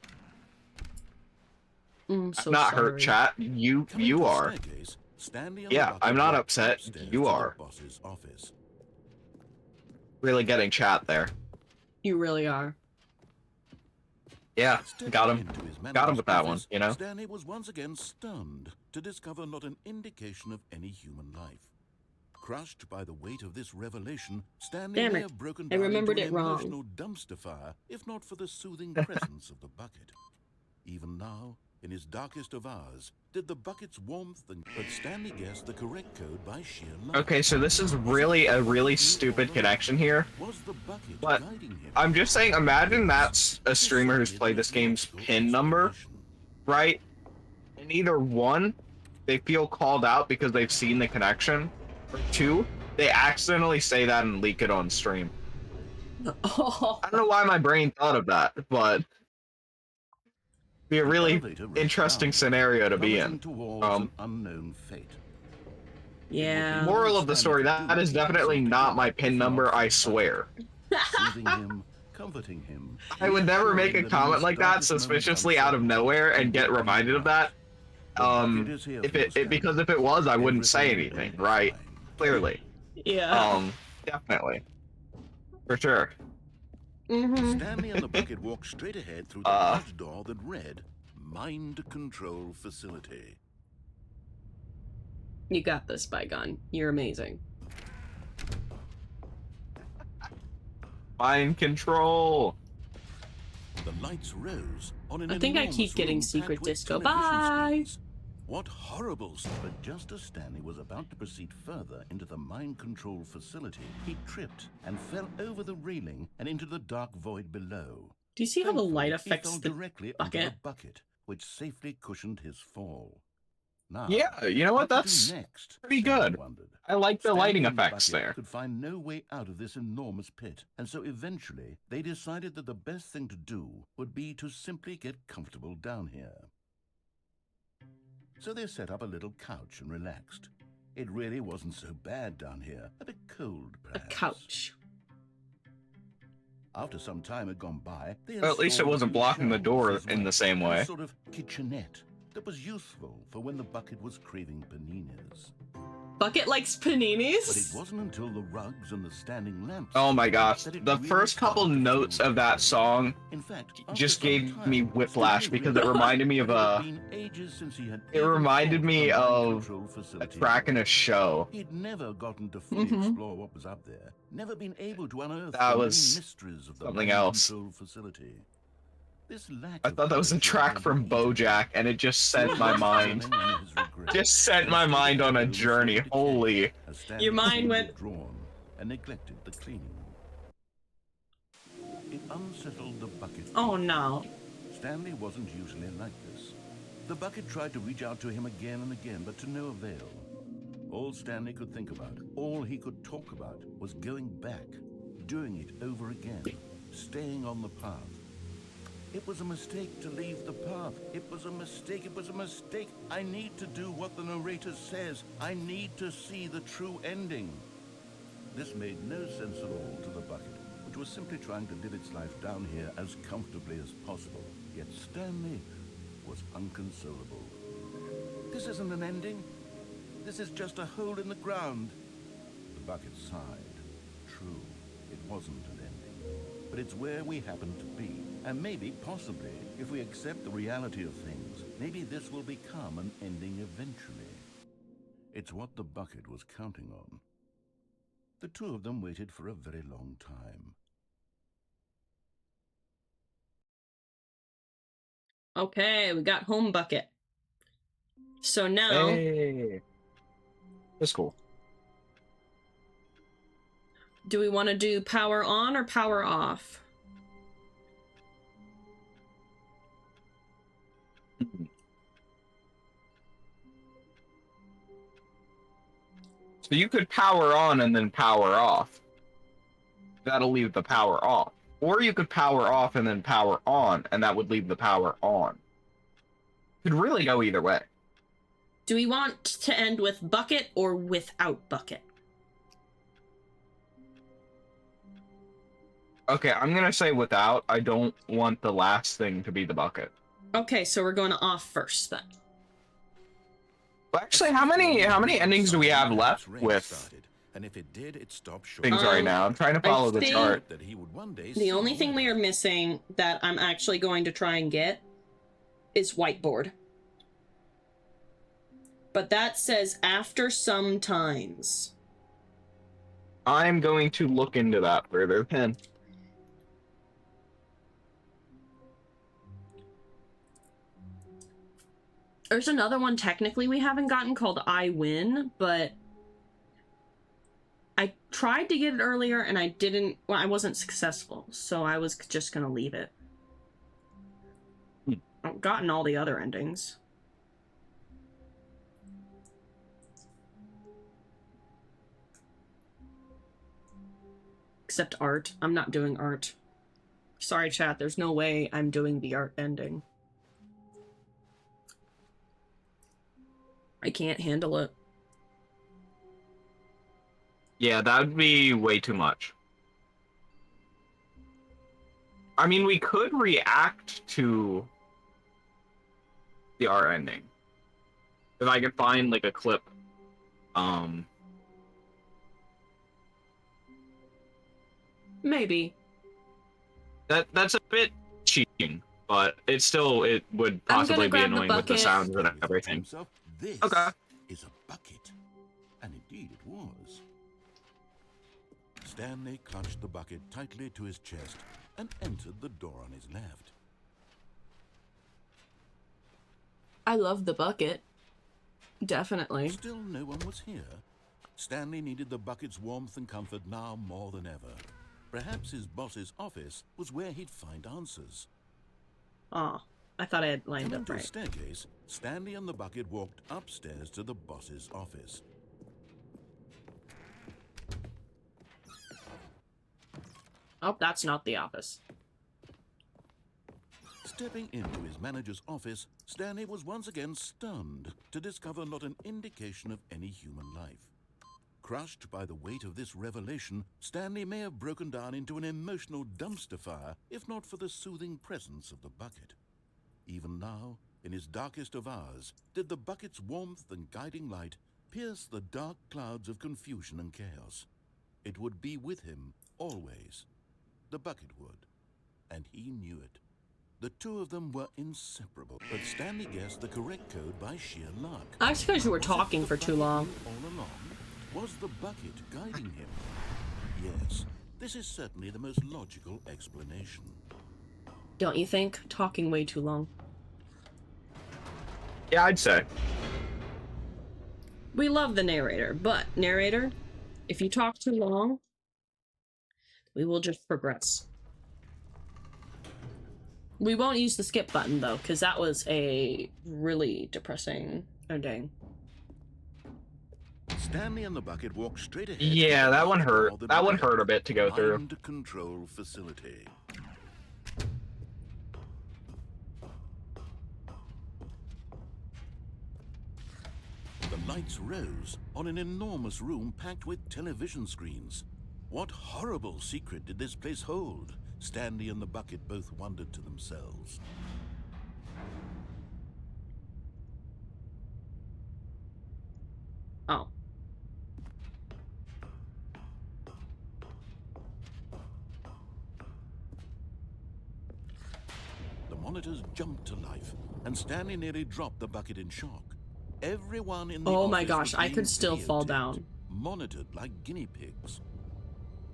So I'm not hurt, sorry. chat. You are. Yeah, I'm not upset. You are. Boss's office. Really getting chat there. You really are. Yeah, got him. Into his Got him manager's with that office, one, you know? Stanley was once again stunned to discover not an indication of any human life. Crushed by the weight of this revelation, Stanley Damn may it. have broken I down remembered into it an wrong. emotional dumpster fire, if not for the soothing presence of the bucket. Even now, in his darkest of hours, did the bucket's warmth and... But Stanley guessed the correct code by sheer luck. Okay, so this is really a really stupid connection here. Was the bucket But guiding him? I'm just saying, imagine that's a streamer who's played this game's pin number, right? And either one, they feel called out because they've seen the connection, or two, they accidentally say that and leak it on stream. Oh. I don't know why my brain thought of that, but be a really interesting scenario to be in. An unknown fate. Yeah. Moral of the story, that is definitely not my pin number, I swear. Soothing him, comforting him. I would never make a comment like that suspiciously out of nowhere and get reminded of that. Because if it was, I wouldn't say anything, right? Clearly. Yeah. Definitely. For sure. Stanley and the bucket walked straight ahead through the large door that read, Mind Control Facility. You got this, bygone. You're amazing. Mind control. The lights rose on an I think I enormous keep getting room secret packed with disco. television Bye! screens. What horrible stuff. But just as Stanley was about to proceed further into the mind control facility, he tripped and fell over the railing and into the dark void below. Do you see how the light Thankfully, he affects fell the directly under the bucket? bucket, which safely cushioned his fall. Now, Yeah, you know what? to do That's next, pretty Stanley good. wondered. I like the Stanley lighting and the effects bucket there. could find no way out of this enormous pit, and so eventually they decided that the best thing to do would be to simply get comfortable down here. So they set up a little couch and relaxed. It really wasn't so bad down here, a bit cold A perhaps. couch. After some time had gone by, they Well, at least it installed wasn't some blocking the shelves door as in well, the same and way. a sort of kitchenette that was useful for when the bucket was craving paninis. Bucket likes But it paninis? wasn't until the rugs and the standing lamps. Oh my gosh, that it the really first couple started to notes feel of that song In fact, after just some gave time, me whiplash Stanley because it realized reminded me of that it had a been ages since he had it even reminded thought me a mind of control a facility. track in a show. He'd never gotten to fully explore what was up there. Never been able to unearth That the many was mysteries of the something mind else. control facility. This lack I of thought that was a courage track was from BoJack, and it just sent my mind. Just sent my mind on a journey. Holy. Your mind went- Drawn and neglected the cleaning. It unsettled the bucket. Oh no. Stanley wasn't usually like this. The bucket tried to reach out to him again and again, but to no avail. All Stanley could think about, all he could talk about, was going back, doing it over again, staying on the path. It was a mistake to leave the path. It was a mistake. It was a mistake. I need to do what the narrator says. I need to see the true ending. This made no sense at all to the bucket, which was simply trying to live its life down here as comfortably as possible. Yet Stanley was unconsolable. This isn't an ending. This is just a hole in the ground. The bucket sighed. True, it wasn't an ending. But it's where we happen to be. And maybe, possibly, if we accept the reality of things, maybe this will become an ending eventually. It's what the bucket was counting on. The two of them waited for a very long time. Okay, we got home bucket. So now, Hey. That's cool. do we want to do power on or power off? So you could power on and then power off. That'll leave the power off. Or you could power off and then power on, and that would leave the power on. Could really go either way. Do we want to end with bucket or without bucket? Okay, I'm gonna say without. I don't want the last thing to be the bucket. Okay, so we're going to off first then. Well, actually, how many endings do we have left with And if it did, it stopped short. things right now? I'm trying to follow the think chart. That he would one day The see only thing we are one. missing that I'm actually going to try and get is whiteboard. But that says after some times. I'm going to look into that further then. There's another one technically we haven't gotten called I Win, but I tried to get it earlier and I didn't, well, I wasn't successful, so I was just gonna leave it. I've gotten all the other endings. Except art. I'm not doing art. Sorry, chat, there's no way I'm doing the art ending. I can't handle it. Yeah, that would be way too much. I mean, we could react to the art ending. If I could find, like, a clip. Maybe. That's a bit cheating, but it would possibly be grab the annoying with the bucket. sounds and He thought to everything. himself, this Okay. is a bucket. And indeed it was. Stanley clutched the bucket tightly to his chest and entered the door on his left. I love the bucket. Definitely. Still no one was here. Stanley needed the bucket's warmth and comfort now more than ever. Perhaps his boss's office was where he'd find answers. Oh, I thought I had lined Coming up to a right. staircase, Stanley and the bucket walked upstairs to the boss's office. Oh, that's not the office. Stepping into his manager's office, Stanley was once again stunned to discover not an indication of any human life. Crushed by the weight of this revelation, Stanley may have broken down into an emotional dumpster fire if not for the soothing presence of the bucket. Even now, in his darkest of hours, did the bucket's warmth and guiding light pierce the dark clouds of confusion and chaos. It would be with him always. The bucket would, and he knew it. The two of them were inseparable, but Stanley guessed the correct code by sheer luck. I suppose you were Was it talking the for too bucket long. all along? Was the bucket guiding him? Yes, this is certainly the most logical explanation. Don't you think? Talking way too long. Yeah, I'd say. We love the narrator, but narrator, if you talk too long, we will just progress. We won't use the skip button though, because that was a really depressing ending. Stanley and the bucket walked straight ahead. Yeah, that one hurt. The That one bucket hurt a bit to go through. mind control facility. The lights rose on an enormous room packed with television screens. What horrible secret did this place hold? Stanley and the bucket both wondered to themselves. Oh. The monitors jumped to life, and Stanley nearly dropped the bucket in shock. Everyone in the Oh my office gosh, was I being could still fall videotaped, down. monitored like guinea pigs.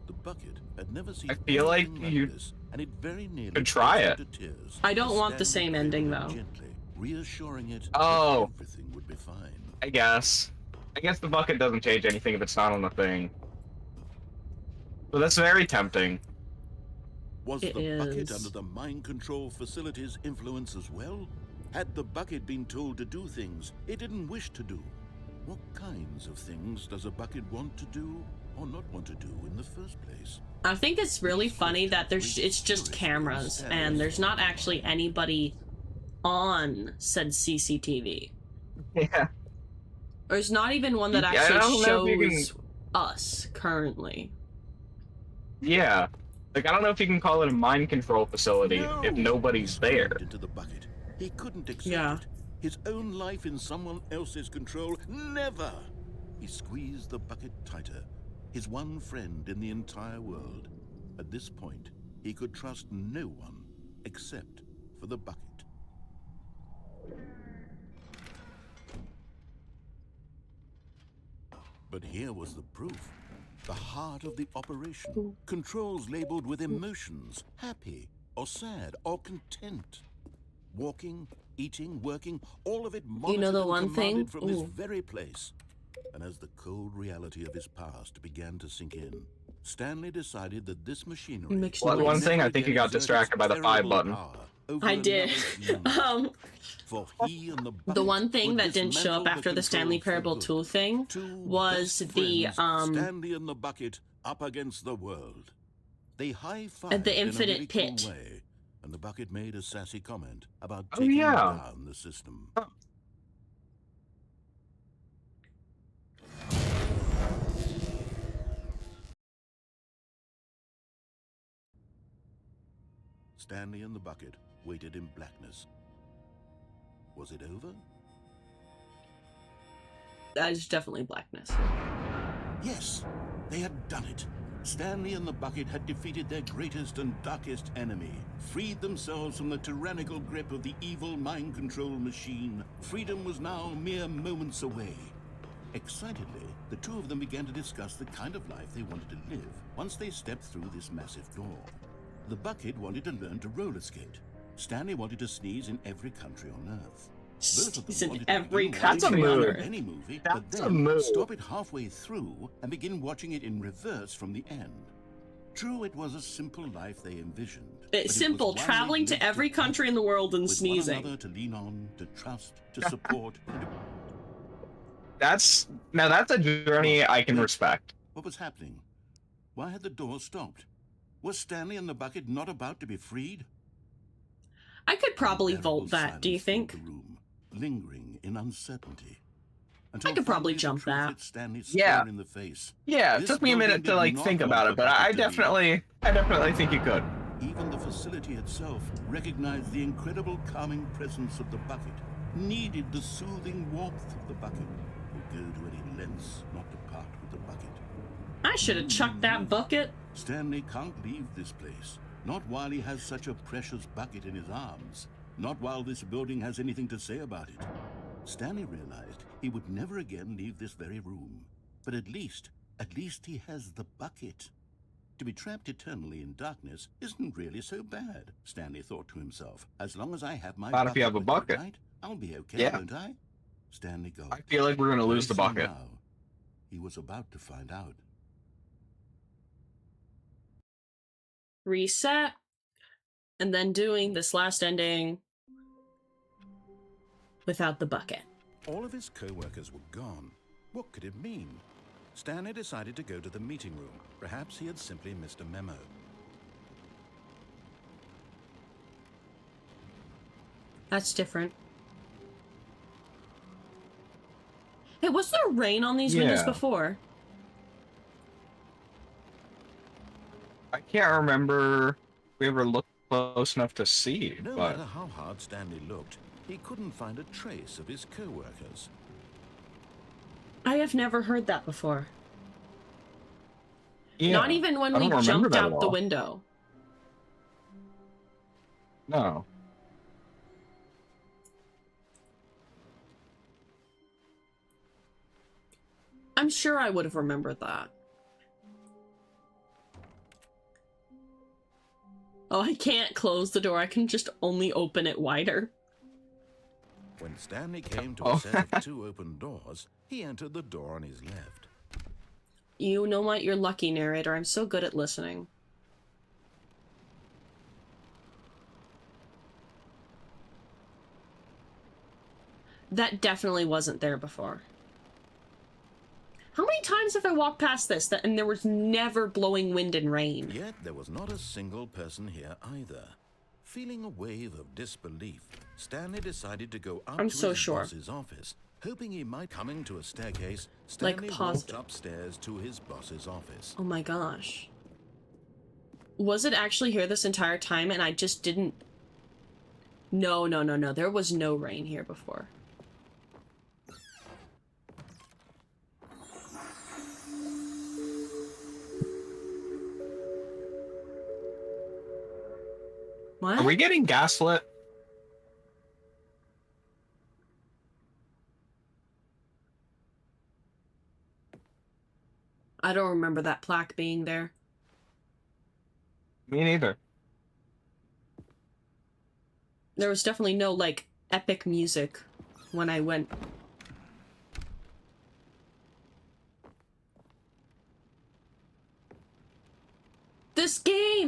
The bucket had never seen I feel like anything you this and it very nearly Could try burst it. into tears I don't as want the Stanley same ending, cradled it though. Gently, reassuring it Oh. that everything would be fine. I guess the bucket doesn't change anything if it's not on the thing. But that's very tempting. Was It the bucket is. under the mind control facility's influence as well? Had the bucket been told to do things it didn't wish to do? What kinds of things does a bucket want to do or not want to do in the first place? I think it's really funny that it's just cameras and there's not actually anybody on said CCTV. Yeah. There's not even one that I actually don't know if you shows us currently. Yeah. Like, I don't know if you can call it a mind control facility if nobody's there. Into the bucket. He couldn't accept Yeah. it. His own life in someone else's control. Never! He squeezed the bucket tighter. His one friend in the entire world. At this point, he could trust no one except for the bucket. But here was the proof. The heart of the operation. Controls labeled with emotions, happy or sad or content. Walking, eating, working, all of it monitored You know the and one thing? commanded from this very place. And as the cold reality of his past began to sink in, Stanley decided that this machinery... Makes Well, noise. one thing, I think you got distracted by the 5 button. I did. For he and the The one thing would that didn't show up dismantle after the Stanley control for Parable good. 2 thing Two was best the friends, Stanley and the bucket up against the world. They high-fived At the in a infinite really cool pit. way, and the bucket made a sassy comment about Oh, taking yeah. down the system. Stanley and the bucket waited in blackness. Was it over? that is definitely blackness. Yes, they had done it. Stanley and the bucket had defeated their greatest and darkest enemy, freed themselves from the tyrannical grip of the evil mind control machine. Freedom was now mere moments away. Excitedly, the two of them began to discuss the kind of life they wanted to live once they stepped through this massive door. The bucket wanted to learn to roller skate. Stanley wanted to sneeze in every country on Earth. Both of them Sneeze in wanted to every begin That's a watching move. any movie, That's but a then move. stop it halfway through and begin watching it in reverse from the end. True, it was a simple life they envisioned. but it It's was simple, one they traveling lived to every together, country in the world and with sneezing. one another to lean on, to trust, to support. That's a journey I can respect. What was happening? Why had the door stopped? Was Stanley and the bucket not about to be freed? I could probably Terrible vault that, do you silence filled think? the room, lingering in uncertainty. I could probably finally the jump truth that. hit Stanley Yeah. square in the face. Yeah, it This took me a building minute to did like not think want about the it, but bucket I to leave. definitely think you could. Even the facility itself recognized the incredible calming presence of the bucket, needed the soothing warmth of the bucket, would go to any lengths not to part with the bucket. I should have chucked that bucket. Stanley can't leave this place, not while he has such a precious bucket in his arms, not while this building has anything to say about it. Stanley realized he would never again leave this very room, but at least he has the bucket. To be trapped eternally in darkness isn't really so bad, Stanley thought to himself. As long as I have my Not bucket if you have a with me, bucket. right? I'll be okay, Yeah. won't I? Stanley gulped. I feel like we're gonna lose the Very soon bucket. now, he was about to find out. Reset. And then doing this last ending without the bucket. All of his co-workers were gone. What could it mean? Stanley decided to go to the meeting room. Perhaps he had simply missed a memo. That's different. Hey, was there rain on these windows Yeah. before? I can't remember if we ever looked close enough to see, No but matter how hard Stanley looked, he couldn't find a trace of his co-workers. I have never heard that before. yeah, Not even when I we don't remember jumped that at out the all. window. No. I'm sure I would have remembered that. Oh, I can't close the door. I can just only open it wider. When Stanley came to a set of 2 open doors, he entered the door on his left. You know what? You're lucky, narrator. I'm so good at listening. That definitely wasn't there before. How many times have I walked past this and there was never blowing wind and rain? Yet there was not a single person here either. Feeling a wave of disbelief, Stanley decided to go up to his boss's office, hoping he might coming to a staircase. Stanley walked upstairs to his boss's office. Oh my gosh. Was it actually here this entire time and I just didn't... No. There was no rain here before. What? Are we getting gaslit? I don't remember that plaque being there. Me neither. There was definitely no, like, epic music when I went.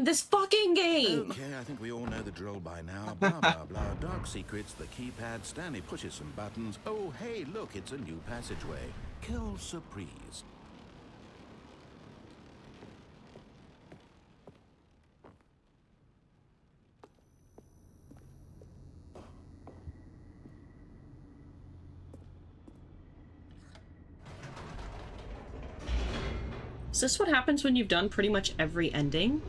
This fucking game! Okay, I think we all know the drill by now. Blah, blah, blah. Dark secrets, the keypad. Stanley pushes some buttons. Oh, hey, look, it's a new passageway. Kill surprise. Is this what happens when you've done pretty much every ending?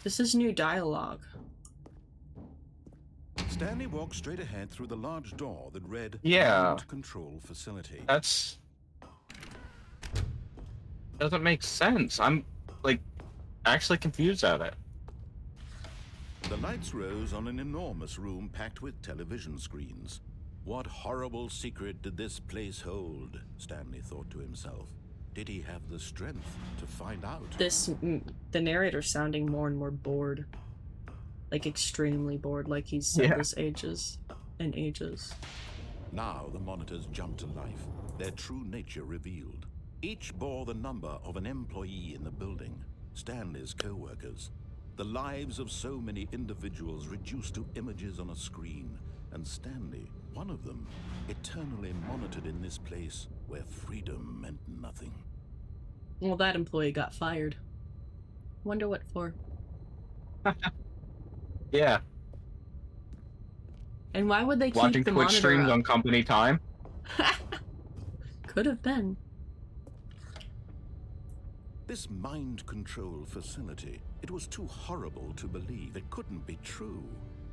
This is new dialogue. Stanley walked straight ahead through the large door that read Mind Control Facility. That's... doesn't make sense. I'm, like, actually confused at it. The lights rose on an enormous room packed with television screens. What horrible secret did this place hold? Stanley thought to himself. Did he have the strength to find out? The narrator's sounding more and more bored. Like, extremely bored, like he's said this ages and ages. Now the monitors jumped to life, their true nature revealed. Each bore the number of an employee in the building, Stanley's co-workers. The lives of so many individuals reduced to images on a screen, and Stanley, one of them, eternally monitored in this place where freedom meant nothing. Well, that employee got fired. Wonder what for. Yeah. And why would they keep watching the Twitch monitor streams up? on company time? Could have been. This mind control facility, it was too horrible to believe. It couldn't be true.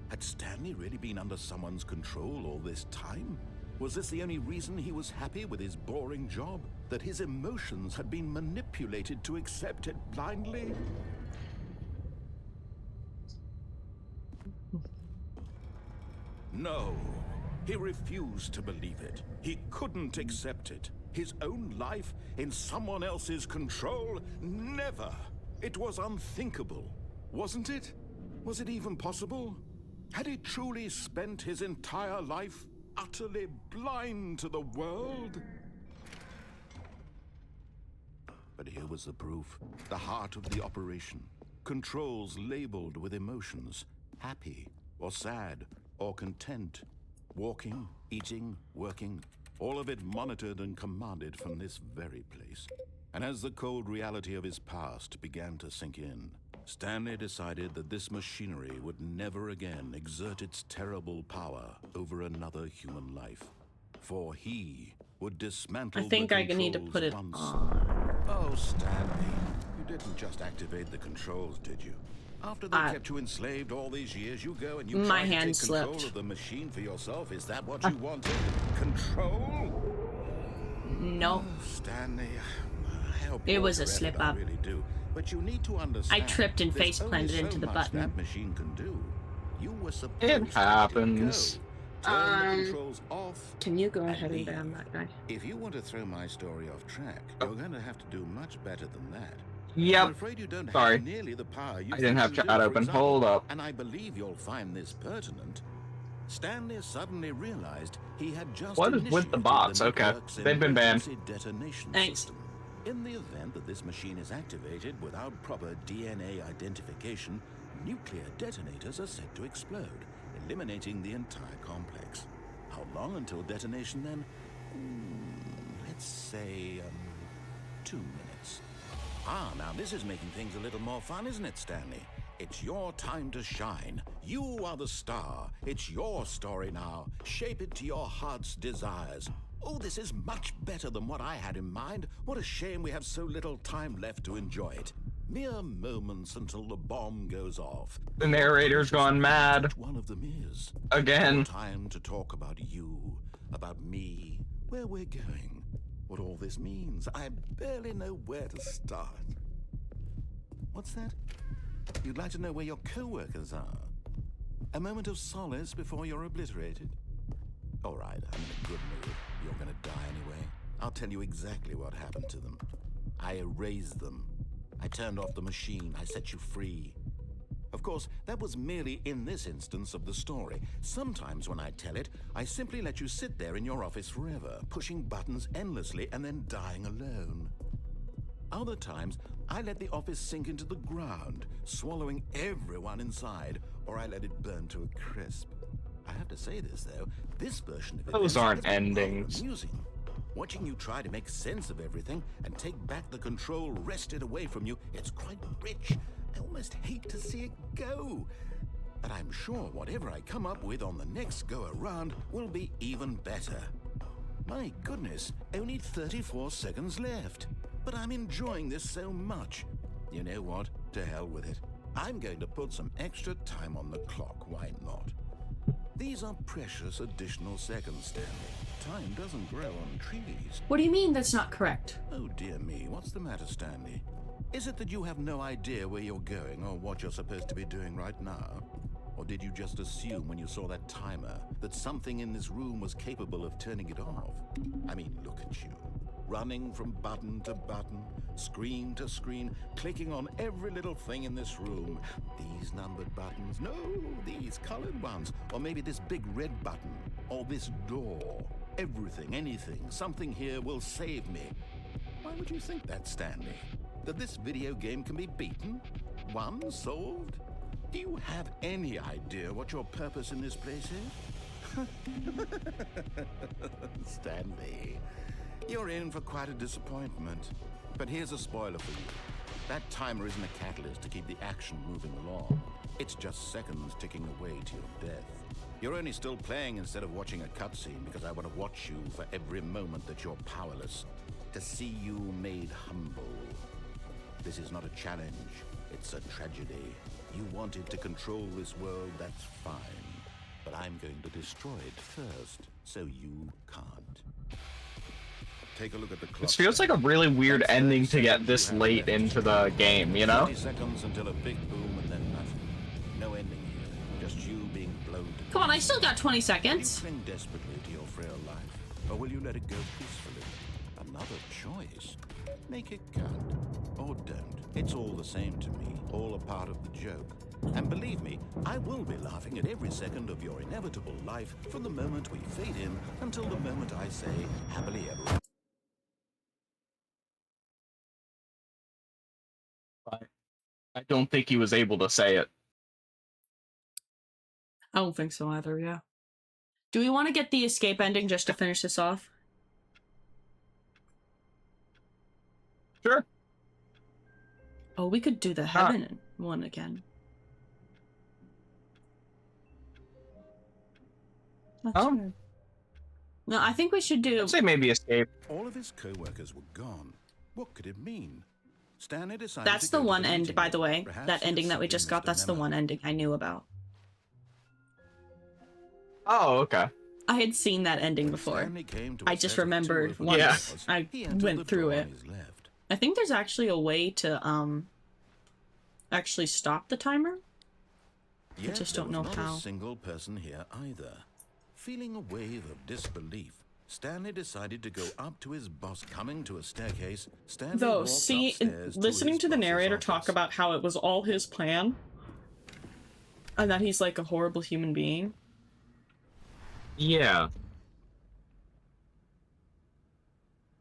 Had Stanley really been under someone's control all this time? Was this the only reason he was happy with his boring job? That his emotions had been manipulated to accept it blindly? No, he refused to believe it. He couldn't accept it. His own life in someone else's control? Never. It was unthinkable, wasn't it? Was it even possible? Had he truly spent his entire life utterly blind to the world? But here was the proof. The heart of the operation. Controls labeled with emotions. Happy, or sad, or content. Walking, eating, working. All of it monitored and commanded from this very place. And as the cold reality of his past began to sink in, Stanley decided that this machinery would never again exert its terrible power over another human life. For he would dismantle I think the I need to controls put it once. on. Oh, Stanley, you didn't just activate the controls, did you? After they kept you enslaved all these years, you go and you try to take control of the machine for yourself. Is that what you wanted? Control? No. Oh, Stanley, I help it you was a regret slip it, up. I really do. But you need to understand. I tripped and there's face planted only into so the much button. that machine can do. You were supposed It to let happens. go. Turn the controls off. Can you go and ahead and leave. ban that guy? If you want to throw my story off track, you're going to have to do much better than that. Yep. I'm afraid you don't Sorry. have nearly the power you I didn't have think you chat do, for open. example, Hold up. and I believe you'll find this pertinent. Stanley suddenly realized he had just What is with the bots? Okay. They've been banned. Detonation Thanks. system. In the event that this machine is activated without proper DNA identification, nuclear detonators are said to explode, eliminating the entire complex. How long until detonation then? Let's say 2 minutes. Ah, now this is making things a little more fun, isn't it, Stanley? It's your time to shine. You are the star. It's your story now. Shape it to your heart's desires. Oh, this is much better than what I had in mind. What a shame we have so little time left to enjoy it. Mere moments until the bomb goes off. The narrator's gone mad. Which one of them is? Again. Time to talk about you, about me, where we're going, what all this means. I barely know where to start. What's that? You'd like to know where your co-workers are? A moment of solace before you're obliterated? All right, I'm in a good mood. You're gonna die anyway. I'll tell you exactly what happened to them. I erased them. I turned off the machine. I set you free. Of course, that was merely in this instance of the story. Sometimes when I tell it, I simply let you sit there in your office forever, pushing buttons endlessly and then dying alone. Other times, I let the office sink into the ground, swallowing everyone inside, or I let it burn to a crisp. I have to say this, though, this version of it Those aren't has been rather endings. amusing. Watching you try to make sense of everything and take back the control wrested away from you, it's quite rich. I almost hate to see it go. But I'm sure whatever I come up with on the next go-around will be even better. My goodness, only 34 seconds left. But I'm enjoying this so much. You know what? To hell with it. I'm going to put some extra time on the clock, why not? These are precious additional seconds, Stanley. Time doesn't grow on trees. What do you mean that's not correct? Oh dear me, what's the matter, Stanley? Is it that you have no idea where you're going or what you're supposed to be doing right now? Or did you just assume when you saw that timer that something in this room was capable of turning it off? I mean, look at you. Running from button to button, screen to screen, clicking on every little thing in this room. These numbered buttons, no, these colored ones. Or maybe this big red button, or this door. Everything, anything, something here will save me. Why would you think that, Stanley? That this video game can be beaten? Won? Solved? Do you have any idea what your purpose in this place is? Stanley, you're in for quite a disappointment. But here's a spoiler for you. That timer isn't a catalyst to keep the action moving along. It's just seconds ticking away to your death. You're only still playing instead of watching a cutscene because I want to watch you for every moment that you're powerless. To see you made humble. This is not a challenge. It's a tragedy. You wanted to control this world, that's fine. But I'm going to destroy it first, so you can't. Take a look at the clock. This feels like a really weird ending to get this late into the game, you know? 30 seconds until a big boom and then nothing. No ending here. Just you being blown to Come on, I still got 20 Will you seconds. cling desperately to your frail life, or will you let it go peacefully? Another choice. Make it count, or don't. It's all the same to me, all a part of the joke. And believe me, I will be laughing at every second of your inevitable life from the moment we fade in until the moment I say, happily ever after. I don't think he was able to say it. I don't think so either, yeah. Do we want to get the escape ending just to finish this off? Sure. Oh, we could do the heaven one again. That's fair. No, I think we should do... I'd say maybe escape. All of his co-workers were gone. What could it mean? Stanley decided That's to the go to one the end, meeting by the room. way. Perhaps That he ending had that we something just got, Mr. that's the Memo. one ending I knew about. Oh, okay. I had seen that ending before. Stanley came to I a just set of remembered two once officers. I He entered went the through door it. on his left. I think there's actually a way to, actually stop the timer. Yet just there don't know was not how. a single person here either. Feeling a wave of disbelief, Stanley decided to go up to his boss. Coming to a staircase, Stanley Though, walked see, upstairs listening his to the boss's narrator office. talk about how it was all his plan, and that he's like a horrible human being. Yeah.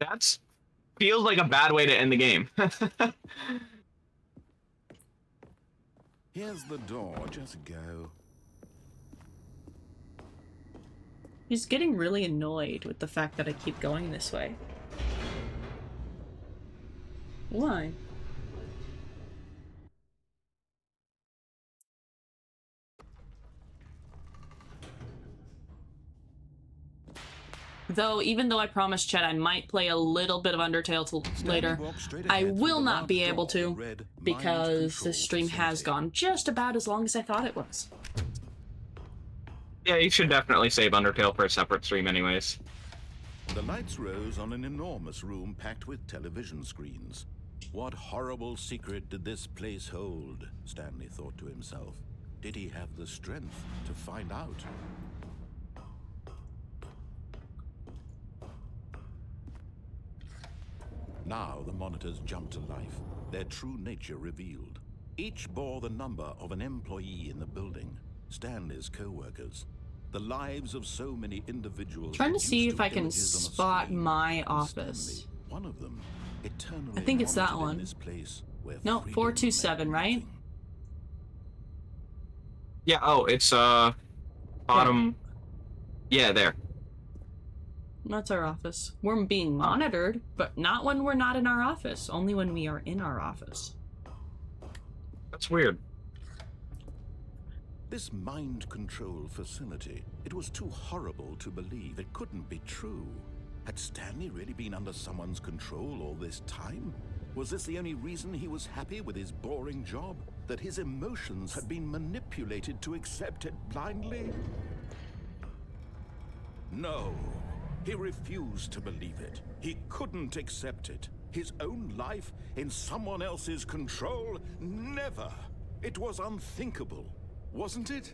That's feels like a bad way to end the game. Here's the door, just go. He's getting really annoyed with the fact that I keep going this way. Why? Though, even though I promised Chet I might play a little bit of Undertale till later, I will not be able to, because this stream has gone just about as long as I thought it was. Yeah, you should definitely save Undertale for a separate stream anyways. The lights rose on an enormous room packed with television screens. What horrible secret did this place hold? Stanley thought to himself. Did he have the strength to find out? Now the monitors jumped to life, their true nature revealed. Each bore the number of an employee in the building, Stanley's co-workers. The lives of so many individuals. Trying to see reduced if I can images on a spot screen. my And office. Stanley, one of them, eternally I think it's that monitored in one. this place where No, freedom 427, meant right? nothing. Yeah, oh, it's bottom. Yeah, there. That's our office. We're being monitored, but not when we're not in our office. Only when we are in our office. That's weird. This mind control facility, it was too horrible to believe. It couldn't be true. Had Stanley really been under someone's control all this time? Was this the only reason he was happy with his boring job? That his emotions had been manipulated to accept it blindly? No. He refused to believe it. He couldn't accept it. His own life in someone else's control? Never. It was unthinkable. Wasn't it?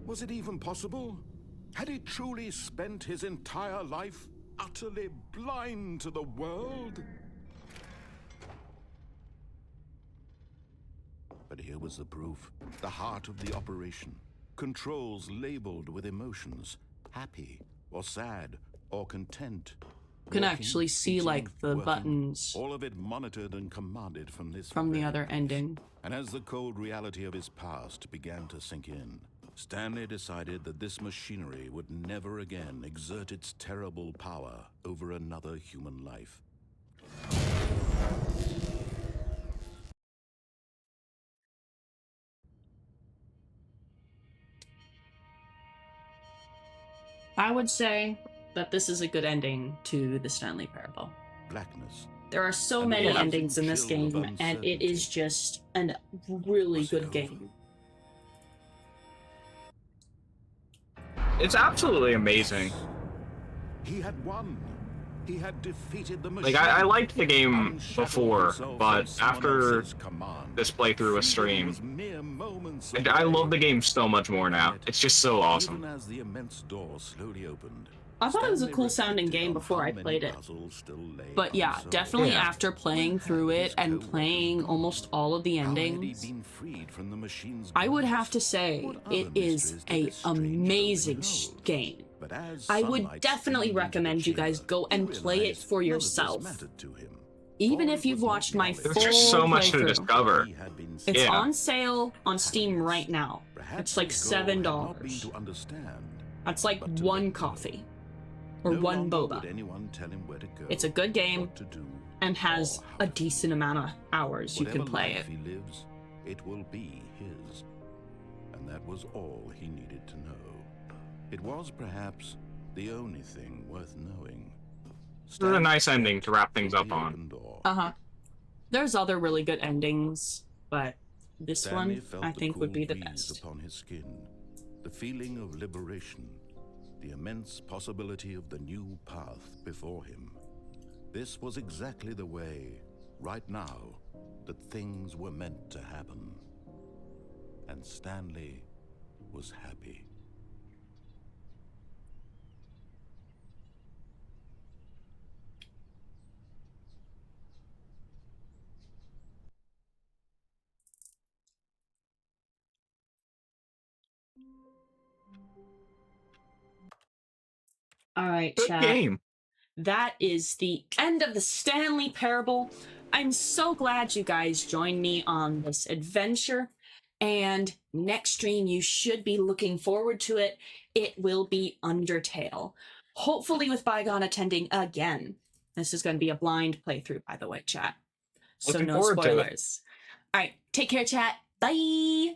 Was it even possible? Had he truly spent his entire life utterly blind to the world? But here was the proof. The heart of the operation. Controls labeled with emotions. Happy or sad or content. You can Walking, actually see eating, like the working, buttons all of it monitored and commanded from this from the very other place. ending. And as the cold reality of his past began to sink in, Stanley decided that this machinery would never again exert its terrible power over another human life. I would say that this is a good ending to the Stanley Parable. Blackness. There are so And many the endings in this chill of game, and it is uncertainty. just a really Was it good over? game. It's absolutely amazing. He had won. He had defeated the Like, machine. I liked the game Unshackled before, himself but from someone after else's command. this playthrough Freedom was streamed, was mere moments I away. love the game so much more now. It's just so awesome. Even as the immense door slowly opened, I thought it was a Stanley cool sounding reflected game on before how I many played it. puzzles still lay But yeah, unsolved. definitely Yeah. after playing through it and playing almost all of the How had he endings, been freed from the machine's I would grasp? have to say What other it is mysteries did a this strange amazing building hold? game. But as I would sunlight definitely streamed into the recommend you guys chamber, go he and play it realized for none of this yourself. mattered to him. Even For if it you've was not watched my knowledge. There's full just so much to playthrough. discover. He had been It's Yeah. on sale on Steam right now. Perhaps It's like his goal had not been $7. to understand, That's like but to one let go. coffee or No one longer would boba. anyone tell him where to go, It's a good game what to do, and has or how a to decent amount of hours you can Whatever play life it. he lives, it will be his. And that was all he needed to know. It was perhaps the only thing worth knowing. This is a nice ending to wrap things up on. Uh-huh. There's other really good endings, but this Stanley one felt I the think would cool be the breeze best. upon his skin, the feeling of liberation, the immense possibility of the new path before him. This was exactly the way, right now, that things were meant to happen. And Stanley was happy. All right, Good chat. game. That is the end of the Stanley Parable. I'm so glad you guys joined me on this adventure. And next stream, you should be looking forward to it. It will be Undertale. Hopefully with Bygone attending again. This is going to be a blind playthrough, by the way, chat. So Looking no forward to it. spoilers. All right, take care, chat. Bye.